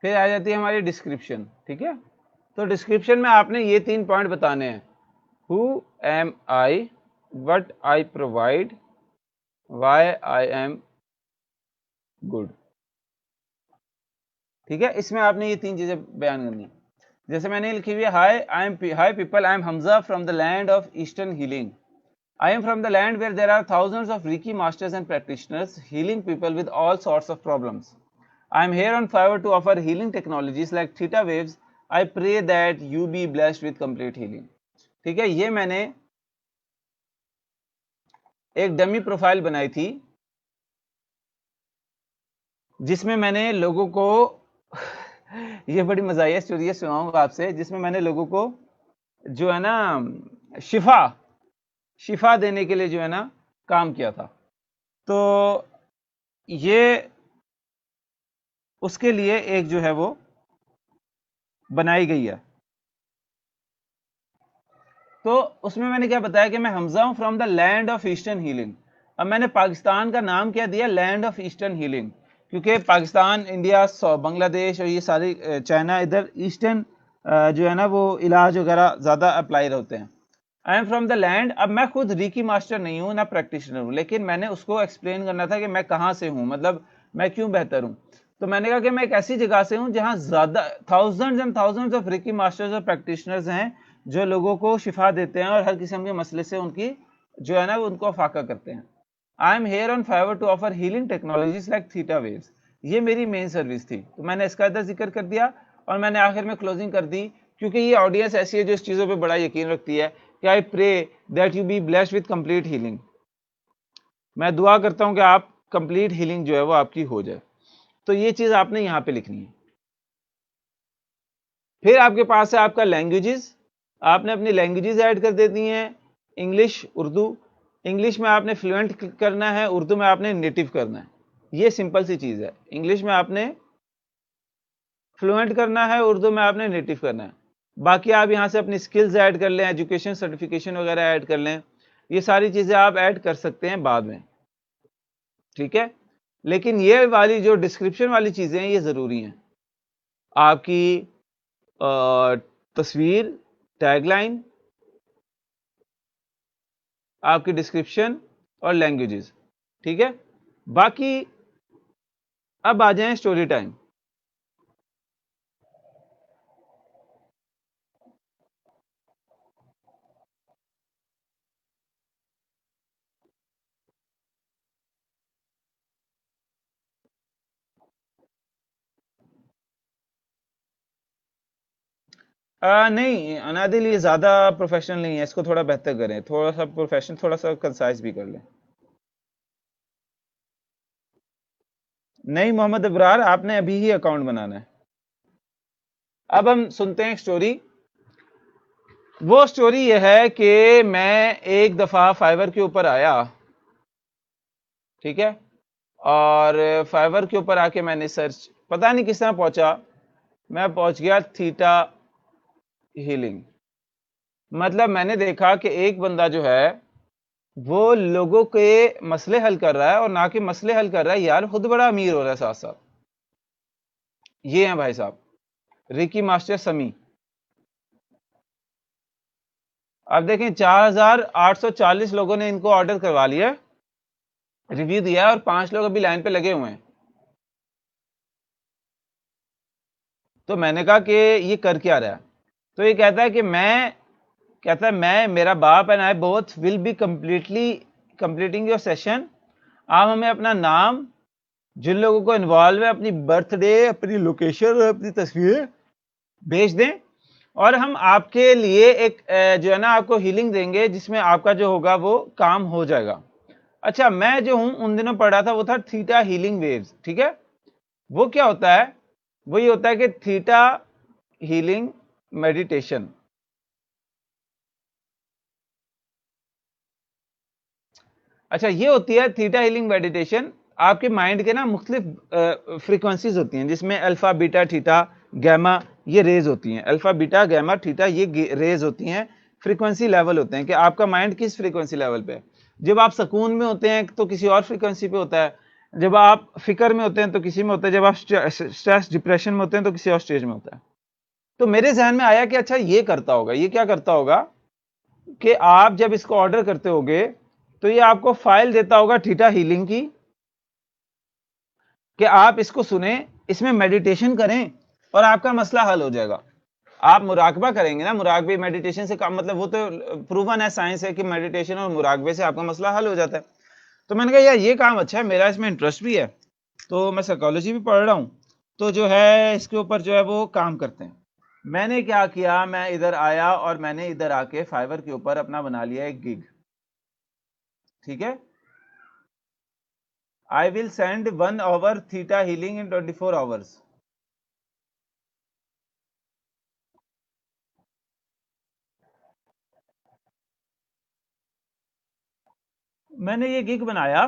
फिर आ जाती है हमारी डिस्क्रिप्शन। ठीक है, तो डिस्क्रिप्शन में आपने ये 3 पॉइंट बताने हैं, who am I, what I provide, why I am good. ठीक है, इसमें आपने ये 3 चीजें बयान करनी है। जैसे मैंने लिखी हुई है, high people, I am Hamza from the land of eastern healing. I am from the land where there are thousands of Reiki masters and practitioners healing people with all sorts of problems. I am here on Fiverr to offer healing technologies like theta waves. I pray that you be blessed with complete healing. ठीक है, ये मैंने एक dummy profile बनाई थी जिसमें मैंने लोगों को ये बड़ी मजाया स्टोरी सुनाऊंगा आपसे, जिसमें मैंने लोगों को जो है ना शिफा देने के लिए जो है ना काम किया था। तो ये उसके लिए एक जो है वो बनाई गई है। तो उसमें मैंने क्या बताया कि मैं हमजा हूं from the land of eastern healing. अब मैंने पाकिस्तान का नाम क्या दिया, लैंड ऑफ ईस्टर्न हीलिंग, क्योंकि पाकिस्तान, इंडिया, बांग्लादेश और ये सारी चाइना, इधर ईस्टर्न जो है ना वो इलाज वगैरह ज्यादा अप्लाई होते हैं। I am from the land. अब मैं खुद रीकी मास्टर नहीं हूं ना प्रैक्टिशनर हूं, लेकिन मैंने उसको एक्सप्लेन करना था कि मैं कहां से हूं, मतलब मैं क्यों बेहतर हूं। तो मैंने कहा कि मैं एक ऐसी जगह से हूं जहां ज्यादा thousands and thousands of Ricky masters और प्रैक्टिशनर्स हैं जो लोगों को शिफा देते हैं और हर किस्म के मसले से उनकी जो है ना वो उनको फाका करते हैं। I am here on Fiverr to offer healing technologies like theta waves. ये मेरी मेन सर्विस थी, तो मैंने इसका इधर जिक्र कर दिया और मैंने आखिर में क्लोजिंग कर दी, क्योंकि ये ऑडियंस ऐसी है जो इस चीजों पे बड़ा यकीन रखती है कि I pray that you be blessed with complete healing. मैं दुआ करता हूं कि आप कंप्लीट हीलिंग जो है वो आपकी हो जाए। तो ये चीज आपने यहां पे लिखनी है। फिर आपके पास है आपका लैंग्वेजेस, आपने अपनी लैंग्वेजेस ऐड कर देती हैं, इंग्लिश, उर्दू। इंग्लिश में आपने फ्लुएंट करना है, उर्दू में आपने नेटिव करना है। ये सिंपल सी चीज है, इंग्लिश में आपने फ्लुएंट करना है, उर्दू में आपने नेटिव करना है। बाकी आप यहां से अपनी स्किल्स ऐड कर लें, एजुकेशन सर्टिफिकेशन वगैरह ऐड कर लें, ये सारी चीजें आप ऐड कर सकते हैं बाद में। ठीक है, लेकिन ये वाली जो डिस्क्रिप्शन वाली चीजें हैं ये जरूरी हैं। आपकी तस्वीर, टैगलाइन, आपकी डिस्क्रिप्शन और लैंग्वेजेस। ठीक है, बाकी अब आ जाएं स्टोरी टाइम। नहीं अनादिल, ये ज्यादा प्रोफेशनल नहीं है, इसको थोड़ा बेहतर करें, थोड़ा सा प्रोफेशनल, थोड़ा सा कंसाइज भी कर लें। नहीं मोहम्मद अबरार, आपने अभी ही अकाउंट बनाना है। अब हम सुनते हैं एक स्टोरी। वो स्टोरी ये है कि मैं एक दफा फाइवर के ऊपर आया, ठीक है, और फाइवर के ऊपर आके मैंने सर्च, पता नहीं किस तरह पहुंचा, मैं पहुंच गया थीटा हीलिंग। मतलब मैंने देखा कि एक बंदा जो है वो लोगों के मसले हल कर रहा है, और ना कि मसले हल कर रहा है यार, खुद बड़ा अमीर हो रहा है साथ साथ। ये हैं भाई साहब रिकी मास्टर समी। अब देखें 4840 लोगों ने इनको ऑर्डर करवा लिया, रिव्यू दिया, और 5 लोग अभी लाइन पे लगे हुए हैं। तो मैंने कहा कि ये कर क्या रहा है, तो ये कहता है कि मैं मेरा बाप and I both will be completing your session. आप हमें अपना नाम, जिन लोगों को इन्वॉल्व है, अपनी बर्थडे, अपनी लोकेशन और अपनी तस्वीरें भेज दें, और हम आपके लिए एक जो है ना आपको हीलिंग देंगे, जिसमें आपका जो होगा वो काम हो जाएगा। अच्छा, मैं जो हूं उन दिनों पढ़ा था वो था थीटा हीलिंग वेव्स। ठीक है, वो क्या होता है, वो ये होता है कि थीटा हीलिंग मेडिटेशन। अच्छा, ये होती है थीटा हीलिंग मेडिटेशन। आपके माइंड के ना मुख्तलिफ फ्रीक्वेंसीज होती हैं, जिसमें अल्फा बीटा थीटा गैमा ये रेज होती हैं। अल्फा बीटा गैमा थीटा ये रेज होती हैं, फ्रीक्वेंसी लेवल होते हैं कि आपका माइंड किस फ्रीक्वेंसी लेवल पे है। जब आप सुकून में होते हैं तो किसी और फ्रीक्वेंसी पे होता है, जब आप फिक्र में होते हैं तो किसी में होता है, जब आप स्ट्रेस डिप्रेशन में होते हैं तो किसी और स्टेज में होता है। तो मेरे जहन में आया कि अच्छा ये करता होगा, ये क्या करता होगा कि आप जब इसको ऑर्डर करते होगे तो ये आपको फाइल देता होगा थीटा हीलिंग की, कि आप इसको सुने, इसमें मेडिटेशन करें और आपका मसला हल हो जाएगा। आप मुराकबा करेंगे ना, मुराकबे मेडिटेशन से काम, मतलब वो तो प्रूवन है, साइंस है कि मेडिटेशन और मुराकबे से आपका मसला हल हो जाता है। तो मैंने कहा यार ये काम अच्छा है, मेरा इसमें इंटरेस्ट भी है, तो मैं साइकोलॉजी भी पढ़ रहा हूँ, तो जो है इसके ऊपर जो है वो काम करते हैं। मैंने क्या किया, मैं इधर आया और मैंने इधर आके फाइवर के ऊपर अपना बना लिया एक गिग। ठीक है, I will send 1 hour theta healing in 24 hours. मैंने ये गिग बनाया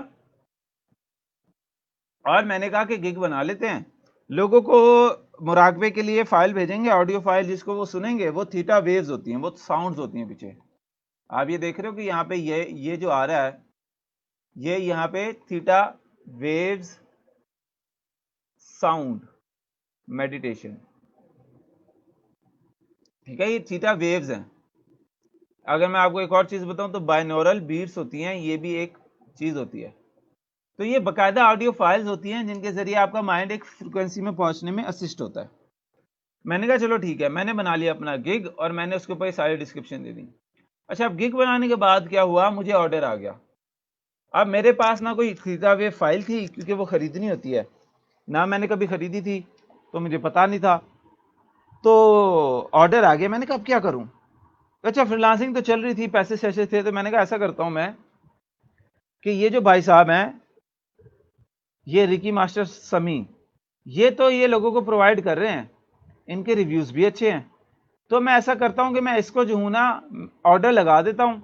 और मैंने कहा कि गिग बना लेते हैं, लोगों को मुराकबे के लिए फाइल भेजेंगे, ऑडियो फाइल, जिसको वो सुनेंगे, वो थीटा वेव्स होती हैं, वो साउंड्स होती हैं पीछे। आप ये देख रहे हो कि यहाँ पे ये जो आ रहा है, ये यहाँ पे थीटा वेव्स साउंड मेडिटेशन। ठीक है, ये थीटा वेव्स हैं। अगर मैं आपको एक और चीज बताऊं तो बाइनोरल बीट्स होती हैं, ये भी एक चीज होती है। तो ये बाकायदा ऑडियो फाइल्स होती हैं जिनके जरिए आपका माइंड एक फ्रिक्वेंसी में पहुंचने में असिस्ट होता है। मैंने कहा चलो ठीक है, मैंने बना लिया अपना गिग और मैंने उसके ऊपर सारी डिस्क्रिप्शन दे दी। अच्छा, अब गिग बनाने के बाद क्या हुआ, मुझे ऑर्डर आ गया। अब मेरे पास ना कोई थीटा वेव फाइल थी, क्योंकि वो खरीदनी होती है, ना मैंने कभी खरीदी थी, तो मुझे पता नहीं था। तो ऑर्डर आ गया, मैंने कहा अब क्या करूं। अच्छा, फ्रीलांसिंग तो चल रही थी, पैसे शैसे थे, तो मैंने कहा ऐसा करता हूं मैं कि ये जो भाई साहब हैं, ये रिकी मास्टर समी, ये लोगों को प्रोवाइड कर रहे हैं, इनके रिव्यूज भी अच्छे हैं, तो मैं ऐसा करता हूं कि मैं इसको जो हूं ना ऑर्डर लगा देता हूं।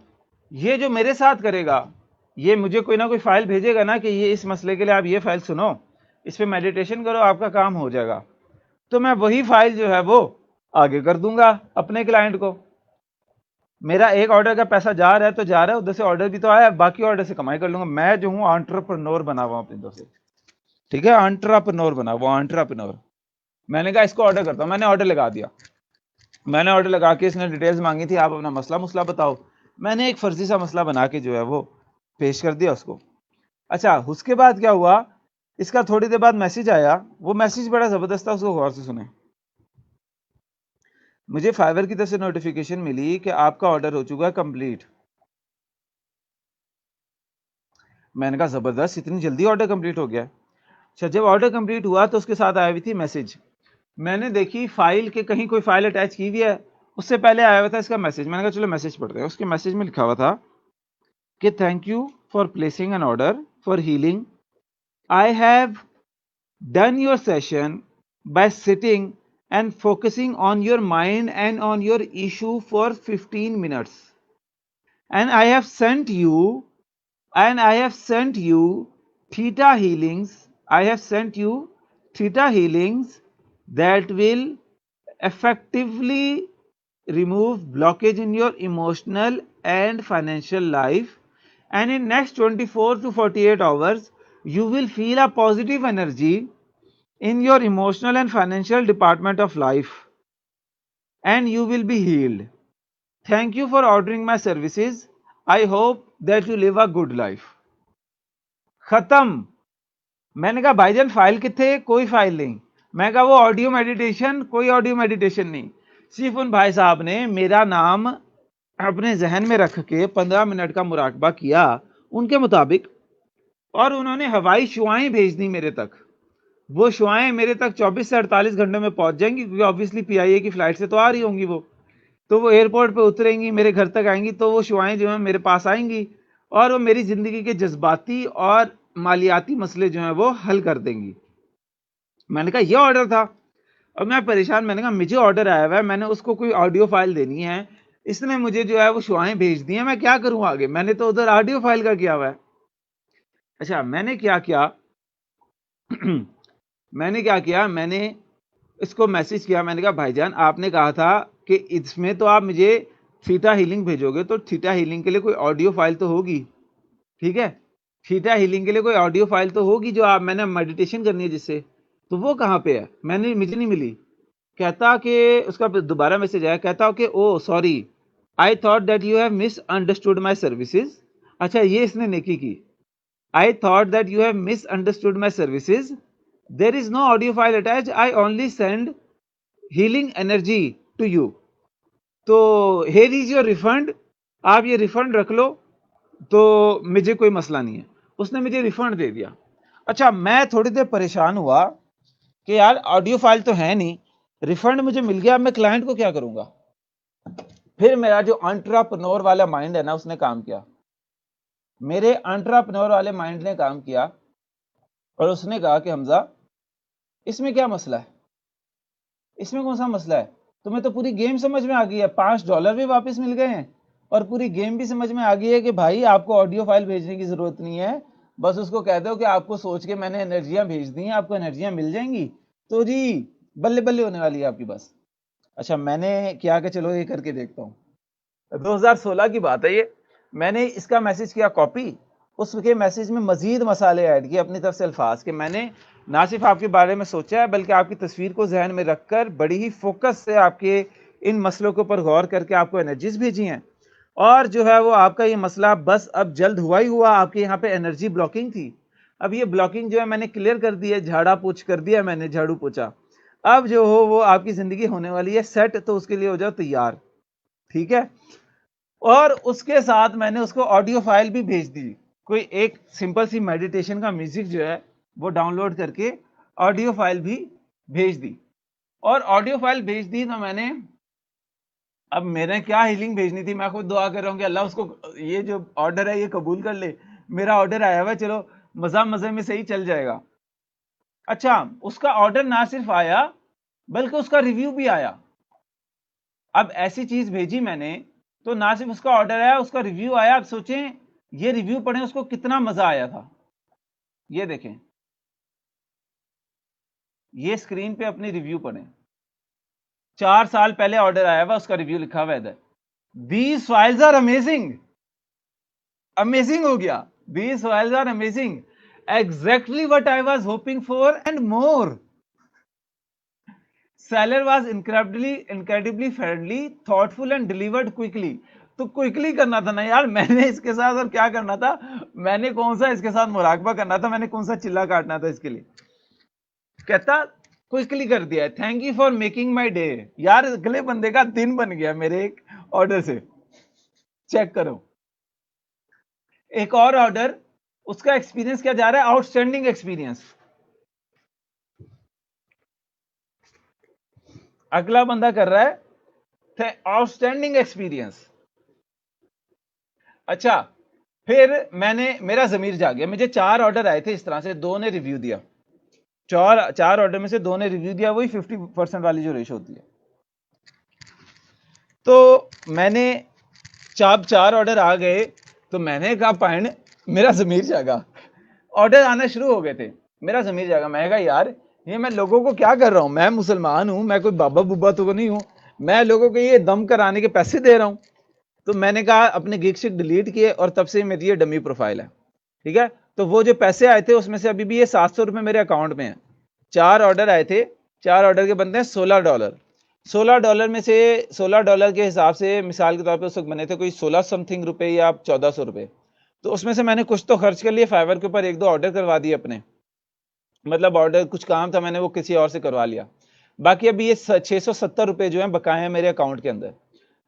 ये जो मेरे साथ करेगा, ये मुझे कोई ना कोई फाइल भेजेगा ना कि ये इस मसले के लिए आप ये फाइल सुनो, इस पर मेडिटेशन करो, आपका काम हो जाएगा। तो मैं वही फाइल जो है वो आगे कर दूंगा अपने क्लाइंट को। मेरा एक ऑर्डर का पैसा जा रहा है तो जा रहा है, उधर से ऑर्डर भी तो आया, बाकी ऑर्डर से कमाई कर लूंगा। मैं जो हूँ एंटरप्रेन्योर बना हुआ अपने दोस्त से। ठीक है, एंटरप्रेन्योर बना हुआ, एंटरप्रेन्योर। मैंने कहा इसको ऑर्डर करता हूँ, मैंने ऑर्डर लगा दिया। मैंने ऑर्डर लगा के, इसने डिटेल्स मांगी थी, आप अपना मसला बताओ। मैंने एक फर्जी सा मसला बना के जो है वो पेश कर दिया उसको। अच्छा, उसके बाद क्या हुआ, इसका थोड़ी देर बाद मैसेज आया। वो मैसेज बड़ा जबरदस्त था, उसको गौर से सुने। मुझे फाइवर की तरफ से नोटिफिकेशन मिली कि आपका ऑर्डर हो चुका है कंप्लीट। मैंने कहा जबरदस्त, इतनी जल्दी ऑर्डर कंप्लीट हो गया। अच्छा, जब ऑर्डर कंप्लीट हुआ तो उसके साथ आई हुई थी मैसेज। मैंने देखी फाइल के कहीं कोई फाइल अटैच की हुई है, उससे पहले आया हुआ था इसका मैसेज। मैंने कहा चलो मैसेज पढ़ते हैं। उसके मैसेज में लिखा हुआ था कि thank you for placing an order for healing. I have done your session bye sitting and focusing on your mind and on your issue for 15 minutes, and I have sent you theta healings. I have sent you theta healings that will effectively remove blockage in your emotional and financial life, and in next 24 to 48 hours you will feel a positive energy in your emotional and financial department of life, and you will be healed. Thank you for ordering my services. I hope that you live a good life. खत्म। मैंने कहा भाईजान file किथे? कोई file नहीं। मैं कहा वो ऑडियो मेडिटेशन, कोई ऑडियो मेडिटेशन नहीं। सिर्फ उन भाई साहब ने मेरा नाम अपने जहन में रख के 15 मिनट का मुराकबा किया उनके मुताबिक, और उन्होंने हवाई शुआएं भेज दी मेरे तक। वो शुआएं मेरे तक 24 से 48 घंटे में पहुंच जाएंगी, क्योंकि ऑब्वियसली पीआईए की फ्लाइट से तो आ रही होंगी वो, तो वो एयरपोर्ट पे उतरेंगी, मेरे घर तक आएंगी, तो वो शुआएं जो है मेरे पास आएंगी और वो मेरी जिंदगी के जज्बाती और मालियाती मसले जो हैं वो हल कर देंगी। मैंने कहा ये ऑर्डर था। और मैं परेशान, मैंने कहा मुझे ऑर्डर आया हुआ है, मैंने उसको कोई ऑडियो फाइल देनी है, इसने मुझे जो है वो शुआएं भेज दी हैं, मैं क्या करूं आगे? मैंने तो उधर ऑडियो फाइल का किया हुआ है। अच्छा, मैंने क्या किया मैंने इसको मैसेज किया। मैंने कहा भाईजान आपने कहा था कि इसमें तो आप मुझे थीटा हीलिंग भेजोगे, तो थीटा हीलिंग के लिए कोई ऑडियो फाइल तो होगी, ठीक है? थीटा हीलिंग के लिए कोई ऑडियो फाइल तो होगी जो आप मैंने मेडिटेशन करनी है जिससे, तो वो कहाँ पे है? मुझे नहीं मिली। कहता कि उसका दोबारा मैसेज आया, कहता कि oh sorry, I thought that you have misunderstood my services. अच्छा, ये इसने नेकी की। I thought that you have misunderstood my services, there is no audio file attached, I only send healing energy to you, तो here is your refund, आप ये refund रख लो, तो मुझे कोई मसला नहीं है। उसने मुझे रिफंड दे दिया। अच्छा, मैं थोड़ी देर परेशान हुआ कि यार ऑडियो फाइल तो है नहीं, रिफंड मुझे मिल गया, मैं क्लाइंट को क्या करूंगा? फिर मेरा जो एंटरप्रेन्योर वाला माइंड है ना, उसने काम किया। मेरे एंटरप्रेन्योर वाले माइंड ने काम किया और उसने कहा कि हमजा इसमें क्या मसला है? इसमें कौन सा मसला है? तुम्हें तो पूरी गेम समझ में आ गई है, $5 भी वापस मिल गए हैं और पूरी गेम भी समझ में आ गई है कि भाई आपको ऑडियो फाइल भेजने की जरूरत नहीं है, बस उसको कह दो कि आपको सोच के मैंने एनर्जियां भेज दी हैं, आपको एनर्जियां मिल जाएंगी, तो जी बल्ले बल्ले होने वाली है आपकी बस। अच्छा, मैंने क्या कि चलो ये करके देखता हूँ। 2016 की बात है ये। मैंने इसका मैसेज किया कॉपी, उसके मैसेज में मजीद मसाले ऐड किए अपनी तरफ से अल्फाज, कि मैंने ना सिर्फ आपके बारे में सोचा है बल्कि आपकी तस्वीर को जहन में रखकर बड़ी ही फोकस से आपके इन मसलों के ऊपर गौर करके आपको एनर्जीज भेजी हैं, और जो है वो आपका ये मसला बस अब जल्द हुआ ही हुआ। आपके यहाँ पे एनर्जी ब्लॉकिंग थी, अब ये ब्लॉकिंग जो है मैंने क्लियर कर दी है, झाड़ा पोछ कर दिया मैंने, झाड़ू पोछा। अब जो हो वो आपकी जिंदगी होने वाली है सेट, तो उसके लिए हो जाओ तैयार, ठीक है? और उसके साथ मैंने उसको ऑडियो फाइल भी भेज दी, कोई एक सिंपल सी मेडिटेशन का म्यूजिक जो है वो डाउनलोड करके ऑडियो फाइल भी भेज दी। और ऑडियो फाइल भेज दी तो मैंने, अब मैंने क्या हीलिंग भेजनी थी, मैं खुद दुआ कर रहा हूँ कि अल्लाह उसको ये जो ऑर्डर है ये कबूल कर ले, मेरा ऑर्डर आया हुआ, चलो मजा मजे में सही चल जाएगा। अच्छा, उसका ऑर्डर ना सिर्फ आया बल्कि उसका रिव्यू भी आया। अब ऐसी चीज भेजी मैंने तो ना सिर्फ उसका ऑर्डर आया, उसका रिव्यू आया। अब सोचें ये रिव्यू पढ़ें उसको कितना मजा आया था। ये देखें, ये स्क्रीन पे अपनी रिव्यू पढ़ें। 4 साल पहले ऑर्डर आया हुआ, उसका रिव्यू लिखा हुआ है, these files are amazing. Amazing हो गया, these files are amazing, exactly what I was hoping for and more. Seller was incredibly friendly, thoughtful and delivered quickly. तो क्विकली करना था ना यार, मैंने इसके साथ और क्या करना था, मैंने कौन सा इसके साथ मुराकबा करना था, मैंने कौन सा चिल्ला काटना था इसके लिए। कहता क्विकली कर दिया, thank you for making my day. यार अगले बंदे का दिन बन गया मेरे एक ऑर्डर से, चेक करो। एक और ऑर्डर, उसका एक्सपीरियंस क्या जा रहा है, आउटस्टैंडिंग एक्सपीरियंस। अगला बंदा कर रहा है आउटस्टैंडिंग एक्सपीरियंस। अच्छा, फिर मेरा जमीर जाग गया, मुझे 4 ऑर्डर आए थे इस तरह से, 2 ने रिव्यू दिया, 4 ऑर्डर में से 2 ने रिव्यू दिया, वही 50% वाली जो रेशो होती है। तो मैंने 4 ऑर्डर आ गए, तो मैंने कहा पॉइंट, मेरा जमीर जागा, ऑर्डर आना शुरू हो गए थे, मेरा जमीर जागा। मैं कहा यार ये मैं लोगों को क्या कर रहा हूं, मैं मुसलमान हूं, मैं कोई बाबा बुब्बा तो नहीं हूं, मैं लोगों को ये दम कराने के पैसे दे रहा हूं। तो मैंने कहा अपने गिग से डिलीट किए, और तब से मेरी ये डमी प्रोफाइल है, ठीक है। तो वो जो पैसे आए थे उसमें से अभी भी ये 700 रुपए मेरे अकाउंट में है। 4 ऑर्डर आए थे, 4 ऑर्डर के बनते हैं $16। $16 में से $16 के हिसाब से मिसाल के तौर पे उस वक्त बने थे कोई 16 समथिंग रुपए या 1400 रुपए। तो उसमें से मैंने कुछ तो खर्च कर लिए, फाइवर के ऊपर 1-2 ऑर्डर करवा दिए अपने, मतलब ऑर्डर कुछ काम था मैंने वो किसी और से करवा लिया। बाकी अभी ये 670 रुपए जो है बकाए हैं मेरे अकाउंट के अंदर।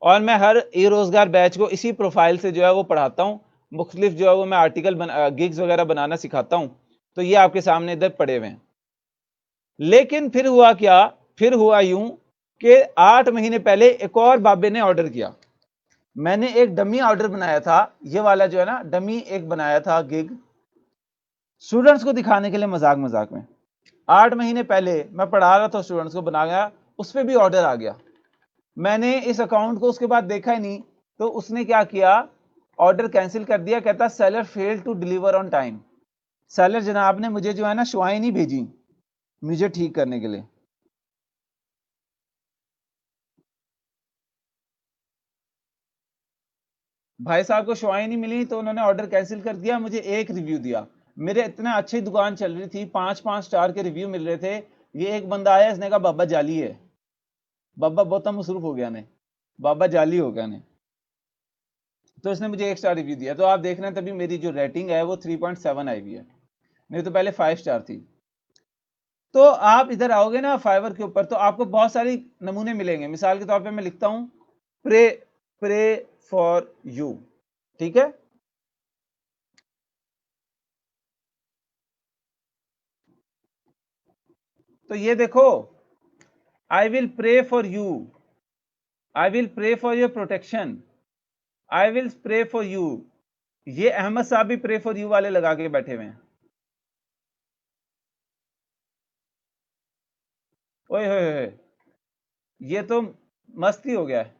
और मैं हर ई रोजगार बैच को इसी प्रोफाइल से जो है वो पढ़ाता हूँ, मुख्तलिफ जो है वो मैं आर्टिकल गिग्स वगैरह बनाना सिखाता हूँ। तो ये आपके सामने इधर पड़े हुए हैं। लेकिन फिर हुआ क्या, फिर हुआ यूं कि 8 महीने पहले एक और बाबे ने ऑर्डर किया। मैंने एक डमी ऑर्डर बनाया था, ये वाला जो है ना डमी एक बनाया था गिग, स्टूडेंट्स को दिखाने के लिए मजाक मजाक में। 8 महीने पहले मैं पढ़ा रहा था स्टूडेंट्स को, बना गया, उस पर भी ऑर्डर आ गया। मैंने इस अकाउंट को उसके बाद देखा ही नहीं, तो उसने क्या किया, ऑर्डर कैंसिल कर दिया। कहता seller fail to deliver on time. Seller जनाब ने मुझे जो है ना शुआएं नहीं भेजी मुझे ठीक करने के लिए। भाई साहब को शुआएं नहीं मिली, तो उन्होंने ऑर्डर कैंसिल कर दिया, मुझे एक रिव्यू दिया। मेरे इतने अच्छी दुकान चल रही थी, 5-5 स्टार के रिव्यू मिल रहे थे। ये एक बंदा आया, इसने कहा बाबा जाली है, बाबा बहुत मसरूफ हो गया ने, बाबा जाली हो गया ने, तो इसने मुझे 1 स्टार रिव्यू दिया। तो आप देख रहे हैं तभी मेरी जो रेटिंग है वो 3.7 आई हुई है, नहीं तो पहले 5 स्टार थी। तो आप इधर आओगे ना फाइवर के ऊपर, तो आपको बहुत सारी नमूने मिलेंगे। मिसाल के तौर पे मैं लिखता हूं प्रे प्रे फॉर यू, ठीक है। तो ये देखो, I will pray for you, I will pray for your protection, I will pray for you. ये अहमद साहब भी प्रे फॉर यू वाले लगा के बैठे हुए हैं। ओए होए, ये तो मस्ती हो गया है।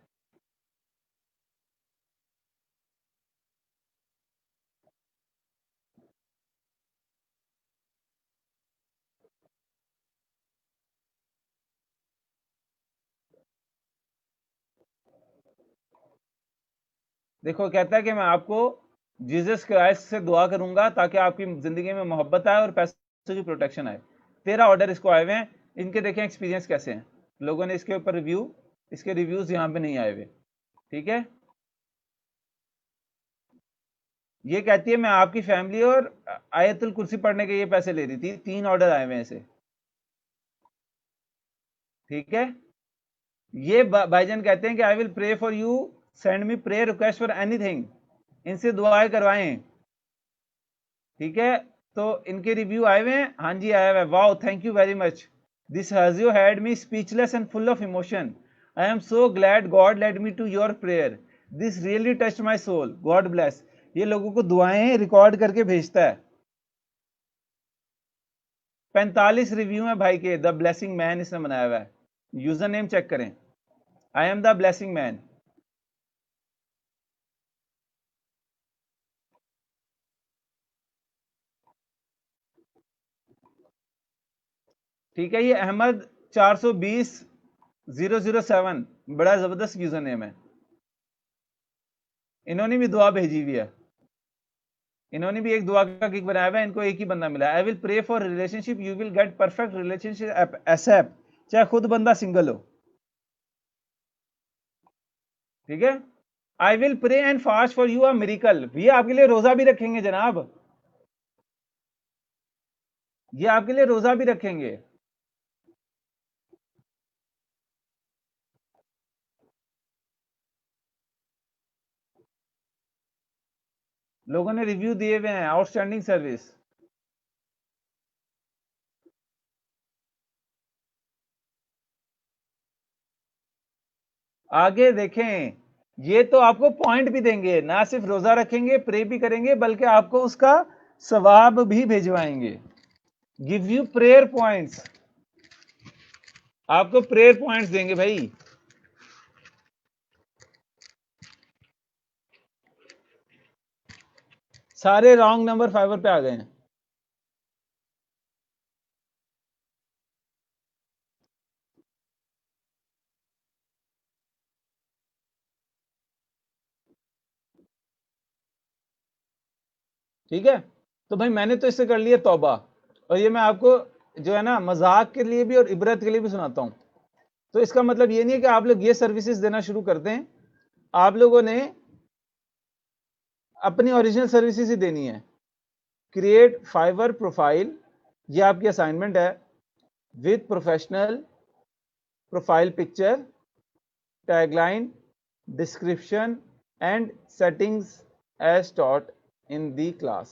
देखो कहता है कि मैं आपको जीसस क्राइस्ट से दुआ करूंगा ताकि आपकी जिंदगी में मोहब्बत आए और पैसों की प्रोटेक्शन आए। 13 ऑर्डर इसको आए हुए हैं, इनके देखें एक्सपीरियंस कैसे हैं। लोगों ने इसके ऊपर रिव्यू, इसके रिव्यूज यहां पे नहीं आए हुए, ठीक है। ये कहती है मैं आपकी फैमिली और आयतुल कुर्सी पढ़ने के ये पैसे ले रही थी। 3 ऑर्डर आए हुए हैं इसे, ठीक है। ये भाईजान कहते हैं कि I will pray for you, send me prayer request for anything. इनसे दुआएं करवाएं, ठीक है। तो इनके रिव्यू आए हुए हैं, हाँ जी आया हुआ है। Wow thank you very much, this has you had me speechless and full of emotion, I am so glad God led me to your prayer, this really touched my soul, God bless. ये लोगों को दुआएं record करके भेजता है। 45 review है भाई के, द ब्लेसिंग मैन इसने बनाया हुआ है। यूजर नेम चेक करें, I am the blessing man. ठीक है, ये अहमद 420-007 बड़ा जबरदस्त यूजर नेम है। इन्होंने भी दुआ भेजी हुई है, इन्होंने भी एक दुआ का गिग बनाया हुआ है। इनको एक ही बंदा मिला है। I will pray for relationship, you will get perfect relationship ASAP, चाहे खुद बंदा सिंगल हो, ठीक है। I will pray and fast for you a miracle, ये आपके लिए रोजा भी रखेंगे जनाब, ये आपके लिए रोजा भी रखेंगे। लोगों ने रिव्यू दिए हुए हैं, आउटस्टैंडिंग सर्विस। आगे देखें, ये तो आपको पॉइंट भी देंगे, ना सिर्फ रोजा रखेंगे प्रे भी करेंगे बल्कि आपको उसका सवाब भी भिजवाएंगे। गिव यू प्रेयर पॉइंट्स, आपको प्रेयर पॉइंट्स देंगे भाई। सारे रॉन्ग नंबर फाइवर पे आ गए हैं। ठीक है, तो भाई मैंने तो इससे कर लिया तौबा, और ये मैं आपको जो है ना मजाक के लिए भी और इबरत के लिए भी सुनाता हूं। तो इसका मतलब ये नहीं है कि आप लोग ये सर्विसेज देना शुरू कर दें, आप लोगों ने अपनी ओरिजिनल सर्विसेज ही देनी है। क्रिएट फाइवर प्रोफाइल, ये आपकी असाइनमेंट है, with professional profile picture, tagline, description and settings as taught in the class.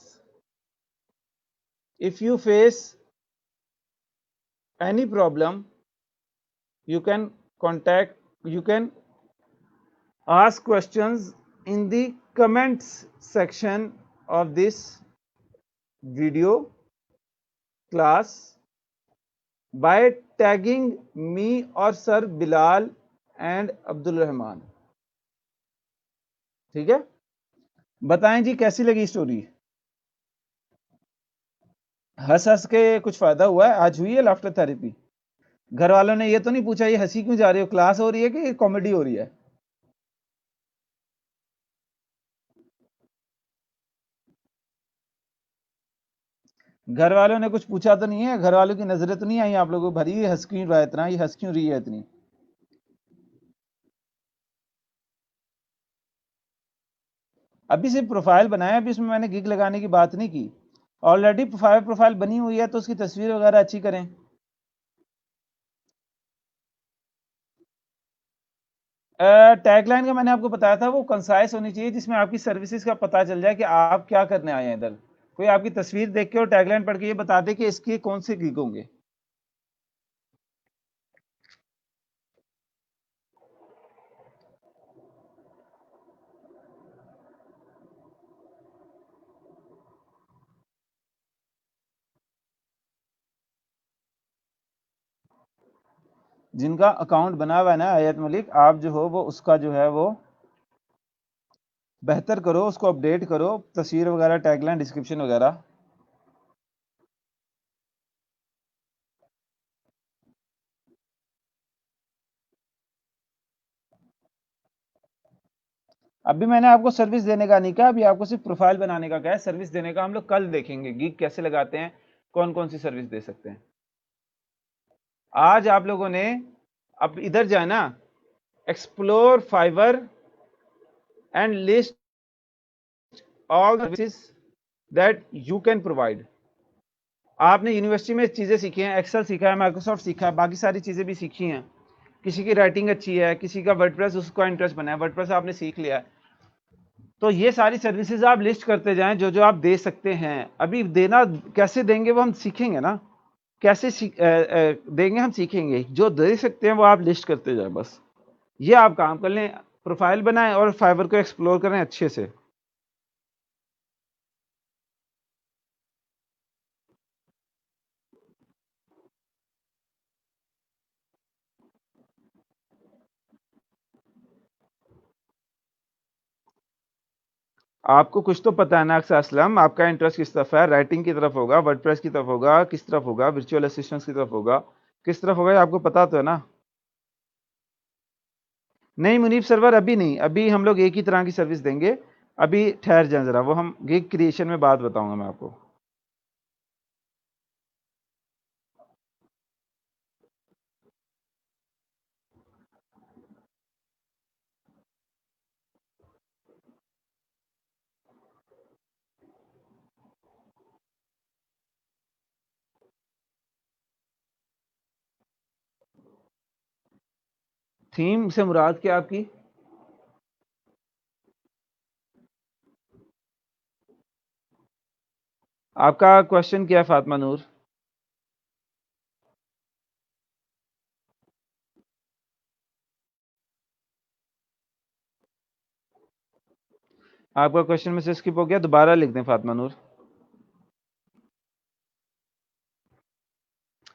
If you face any problem, you can ask questions in the comments section of this video class by tagging me or Sir Bilal and Abdul Rahman. ठीक है, बताएं जी कैसी लगी story. हंस हंस के कुछ फायदा हुआ है? आज हुई है लाफ्टर थेरेपी? घर वालों ने ये तो नहीं पूछा ये हंसी क्यों जा रही हो, क्लास हो रही है कि कॉमेडी हो रही है? घर वालों ने कुछ पूछा तो नहीं है? घर वालों की नजरें तो नहीं आई आप लोगों को भरी, ये हंस क्यों रहा है इतना, ये हंस क्यों रही है इतनी? अभी सिर्फ प्रोफाइल बनाया, अभी इसमें मैंने गिग लगाने की बात नहीं की। ऑलरेडी प्रोफाइल बनी हुई है तो उसकी तस्वीर वगैरह अच्छी करें। टैगलाइन का मैंने आपको बताया था, वो कंसाइज होनी चाहिए जिसमें आपकी सर्विसेज का पता चल जाए कि आप क्या करने आए हैं इधर। कोई आपकी तस्वीर देख के और टैगलाइन पढ़ के ये बता दे कि इसके कौन से गिग होंगे। जिनका अकाउंट बना हुआ है ना आयत मलिक, आप जो हो वो उसका जो है वो बेहतर करो, उसको अपडेट करो, तस्वीर वगैरह, टैगलाइन, डिस्क्रिप्शन वगैरह। अभी मैंने आपको सर्विस देने का नहीं कहा, अभी आपको सिर्फ प्रोफाइल बनाने का कहा है। सर्विस देने का हम लोग कल देखेंगे, गिग कैसे लगाते हैं, कौन कौन सी सर्विस दे सकते हैं। आज आप लोगों ने अब इधर जाए ना, explore Fiverr and list all services that you can provide. आपने यूनिवर्सिटी में चीजें सीखी हैं, एक्सेल सीखा है, माइक्रोसॉफ्ट सीखा है, बाकी सारी चीजें भी सीखी हैं। किसी की राइटिंग अच्छी है, किसी का वर्डप्रेस उसका इंटरेस्ट बना है, वर्डप्रेस आपने सीख लिया है, तो ये सारी सर्विसेज आप लिस्ट करते जाएं जो जो आप दे सकते हैं। अभी देना कैसे देंगे वो हम सीखेंगे ना, कैसे देंगे हम सीखेंगे। जो दे सकते हैं वो आप लिस्ट करते जाएं, बस ये आप काम कर लें। प्रोफाइल बनाएं और फाइवर को एक्सप्लोर करें अच्छे से। आपको कुछ तो पता है ना अक्सर असलम, आपका इंटरेस्ट किस तरफ है? राइटिंग की तरफ होगा, वर्डप्रेस की तरफ होगा, किस तरफ होगा, वर्चुअल असिस्टेंट की तरफ होगा, किस तरफ होगा, आपको पता तो है ना? नहीं मुनीब सरवर, अभी नहीं, अभी हम लोग एक ही तरह की सर्विस देंगे। अभी ठहर जाए जरा, वो हम गिग क्रिएशन में बात बताऊंगा मैं आपको। थीम से मुराद क्या आपकी? आपका क्वेश्चन क्या है फातिमा नूर? आपका क्वेश्चन में से स्किप हो गया, दोबारा लिख दें फातिमा नूर।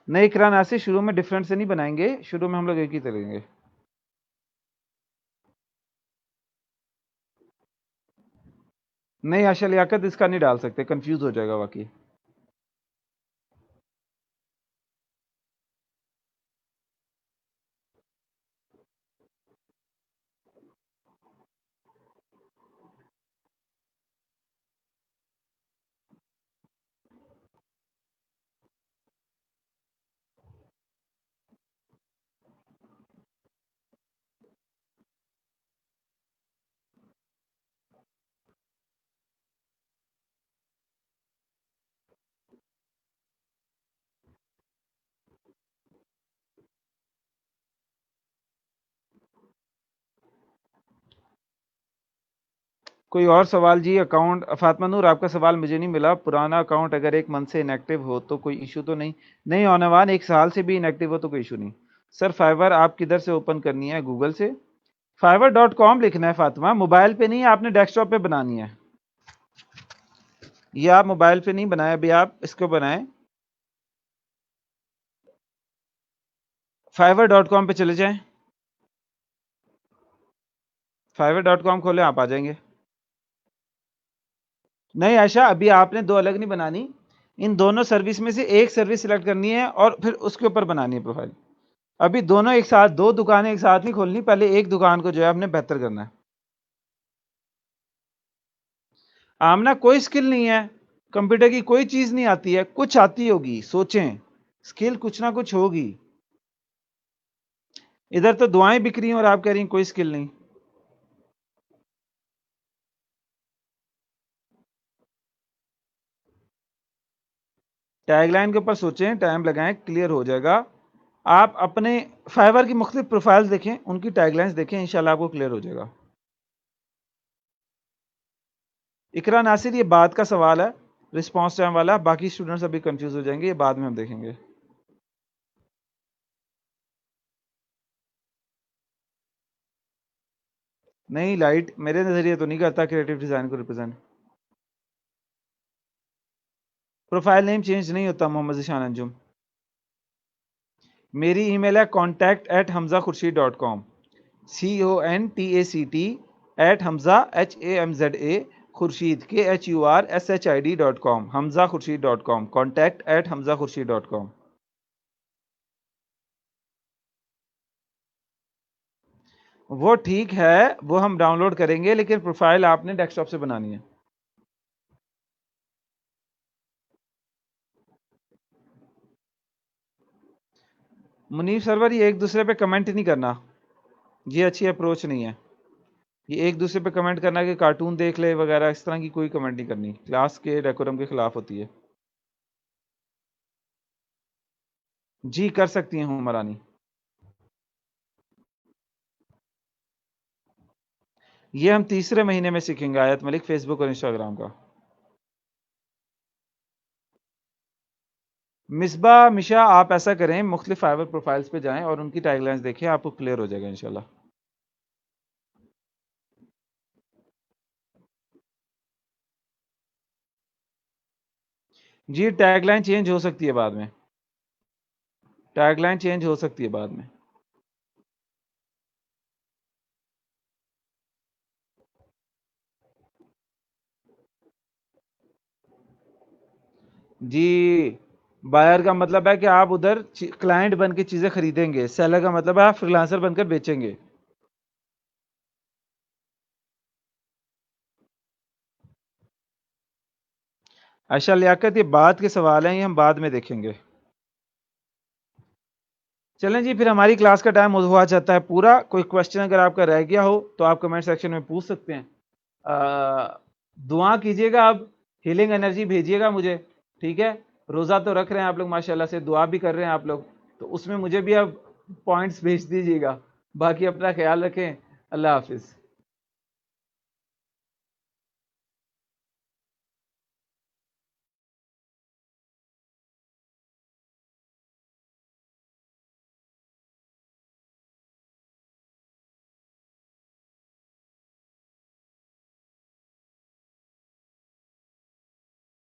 नहीं इकरान, ऐसे शुरू में डिफरेंट से नहीं बनाएंगे, शुरू में हम लोग एक ही करेंगे। नहीं आशा लियाकत इसका नहीं डाल सकते, कंफ्यूज हो जाएगा बाकी। कोई और सवाल जी? अकाउंट फातिमा नूर, आपका सवाल मुझे नहीं मिला। पुराना अकाउंट अगर एक मंथ से इनएक्टिव हो तो कोई इशू तो नहीं? नहीं औनवान, एक साल से भी इनएक्टिव हो तो कोई इशू नहीं। सर फाइवर आप किधर से ओपन करनी है? गूगल से fiverr.com लिखना है फातिमा, मोबाइल पे नहीं, आपने डेस्कटॉप पे बनानी है। ये आप मोबाइल पे नहीं बनाए अभी, आप इसको बनाएं। fiverr.com पे चले जाएं, fiverr.com खोलें, आप आ जाएंगे। नहीं आयशा, अभी आपने दो अलग नहीं बनानी, इन दोनों सर्विस में से एक सर्विस सिलेक्ट करनी है और फिर उसके ऊपर बनानी है प्रोफाइल। अभी दोनों एक साथ, दो दुकानें एक साथ नहीं खोलनी, पहले एक दुकान को जो है आपने बेहतर करना है। आमना कोई स्किल नहीं है, कंप्यूटर की कोई चीज नहीं आती है, कुछ आती होगी, सोचें, स्किल कुछ ना कुछ होगी। इधर तो दुआएं बिक रही हैं और आप कह रही हैं कोई स्किल नहीं। टैगलाइन के ऊपर सोचें, टाइम लगाएं, क्लियर हो जाएगा। आप अपने फाइवर की मुख्तलिफ प्रोफाइल्स देखें, उनकी टैगलाइंस देखें, इंशाल्लाह आपको क्लियर हो जाएगा। इकरा नासिर, ये बाद का सवाल है, रिस्पॉन्स टाइम वाला, बाकी स्टूडेंट्स अभी कंफ्यूज हो जाएंगे, ये बाद में हम देखेंगे। नहीं लाइट मेरे नजरिए तो नहीं करता क्रिएटिव डिजाइन को रिप्रेजेंट। प्रोफाइल नेम चेंज नहीं होता मोहम्मद ज़िशान अंजुम। मेरी ईमेल है contact@hamzakhurshid.com, CONTACT@hamza Khurshid KHURSHID.com, hamzakhurshid.com, contact@hamzakhurshid.com। वो ठीक है, वो हम डाउनलोड करेंगे, लेकिन प्रोफाइल आपने डेस्कटॉप से बनानी है। मुनीफ सरवर, ये एक दूसरे पे कमेंट नहीं करना, ये अच्छी अप्रोच नहीं है। ये एक दूसरे पे कमेंट करना कि कार्टून देख ले वगैरह, इस तरह की कोई कमेंट नहीं करनी, क्लास के डेकोरम के खिलाफ होती है। जी कर सकती हैं हुमरानी। ये हम तीसरे महीने में सीखेंगे आयत मलिक, फेसबुक और इंस्टाग्राम का। मिसबा मिशा, आप ऐसा करें, मुख्तलिफ फाइवर प्रोफाइल्स पे जाएं और उनकी टैगलाइंस देखें, आपको क्लियर हो जाएगा इंशाल्लाह। जी टैगलाइन चेंज हो सकती है बाद में, टैगलाइन चेंज हो सकती है बाद में। जी बायर का मतलब है कि आप उधर क्लाइंट बन के चीजें खरीदेंगे, सेलर का मतलब है आप फ्रीलांसर बनकर बेचेंगे। आयशा लियाकत, ये बाद के सवाल हैं, ये हम बाद में देखेंगे। चलें जी, फिर हमारी क्लास का टाइम हुआ जाता है पूरा। कोई क्वेश्चन अगर आपका रह गया हो तो आप कमेंट सेक्शन में पूछ सकते हैं। दुआ कीजिएगा, आप हीलिंग एनर्जी भेजिएगा मुझे, ठीक है? रोज़ा तो रख रहे हैं आप लोग माशाल्लाह से, दुआ भी कर रहे हैं आप लोग, तो उसमें मुझे भी अब पॉइंट्स भेज दीजिएगा। बाकी अपना ख्याल रखें। अल्लाह हाफिज़।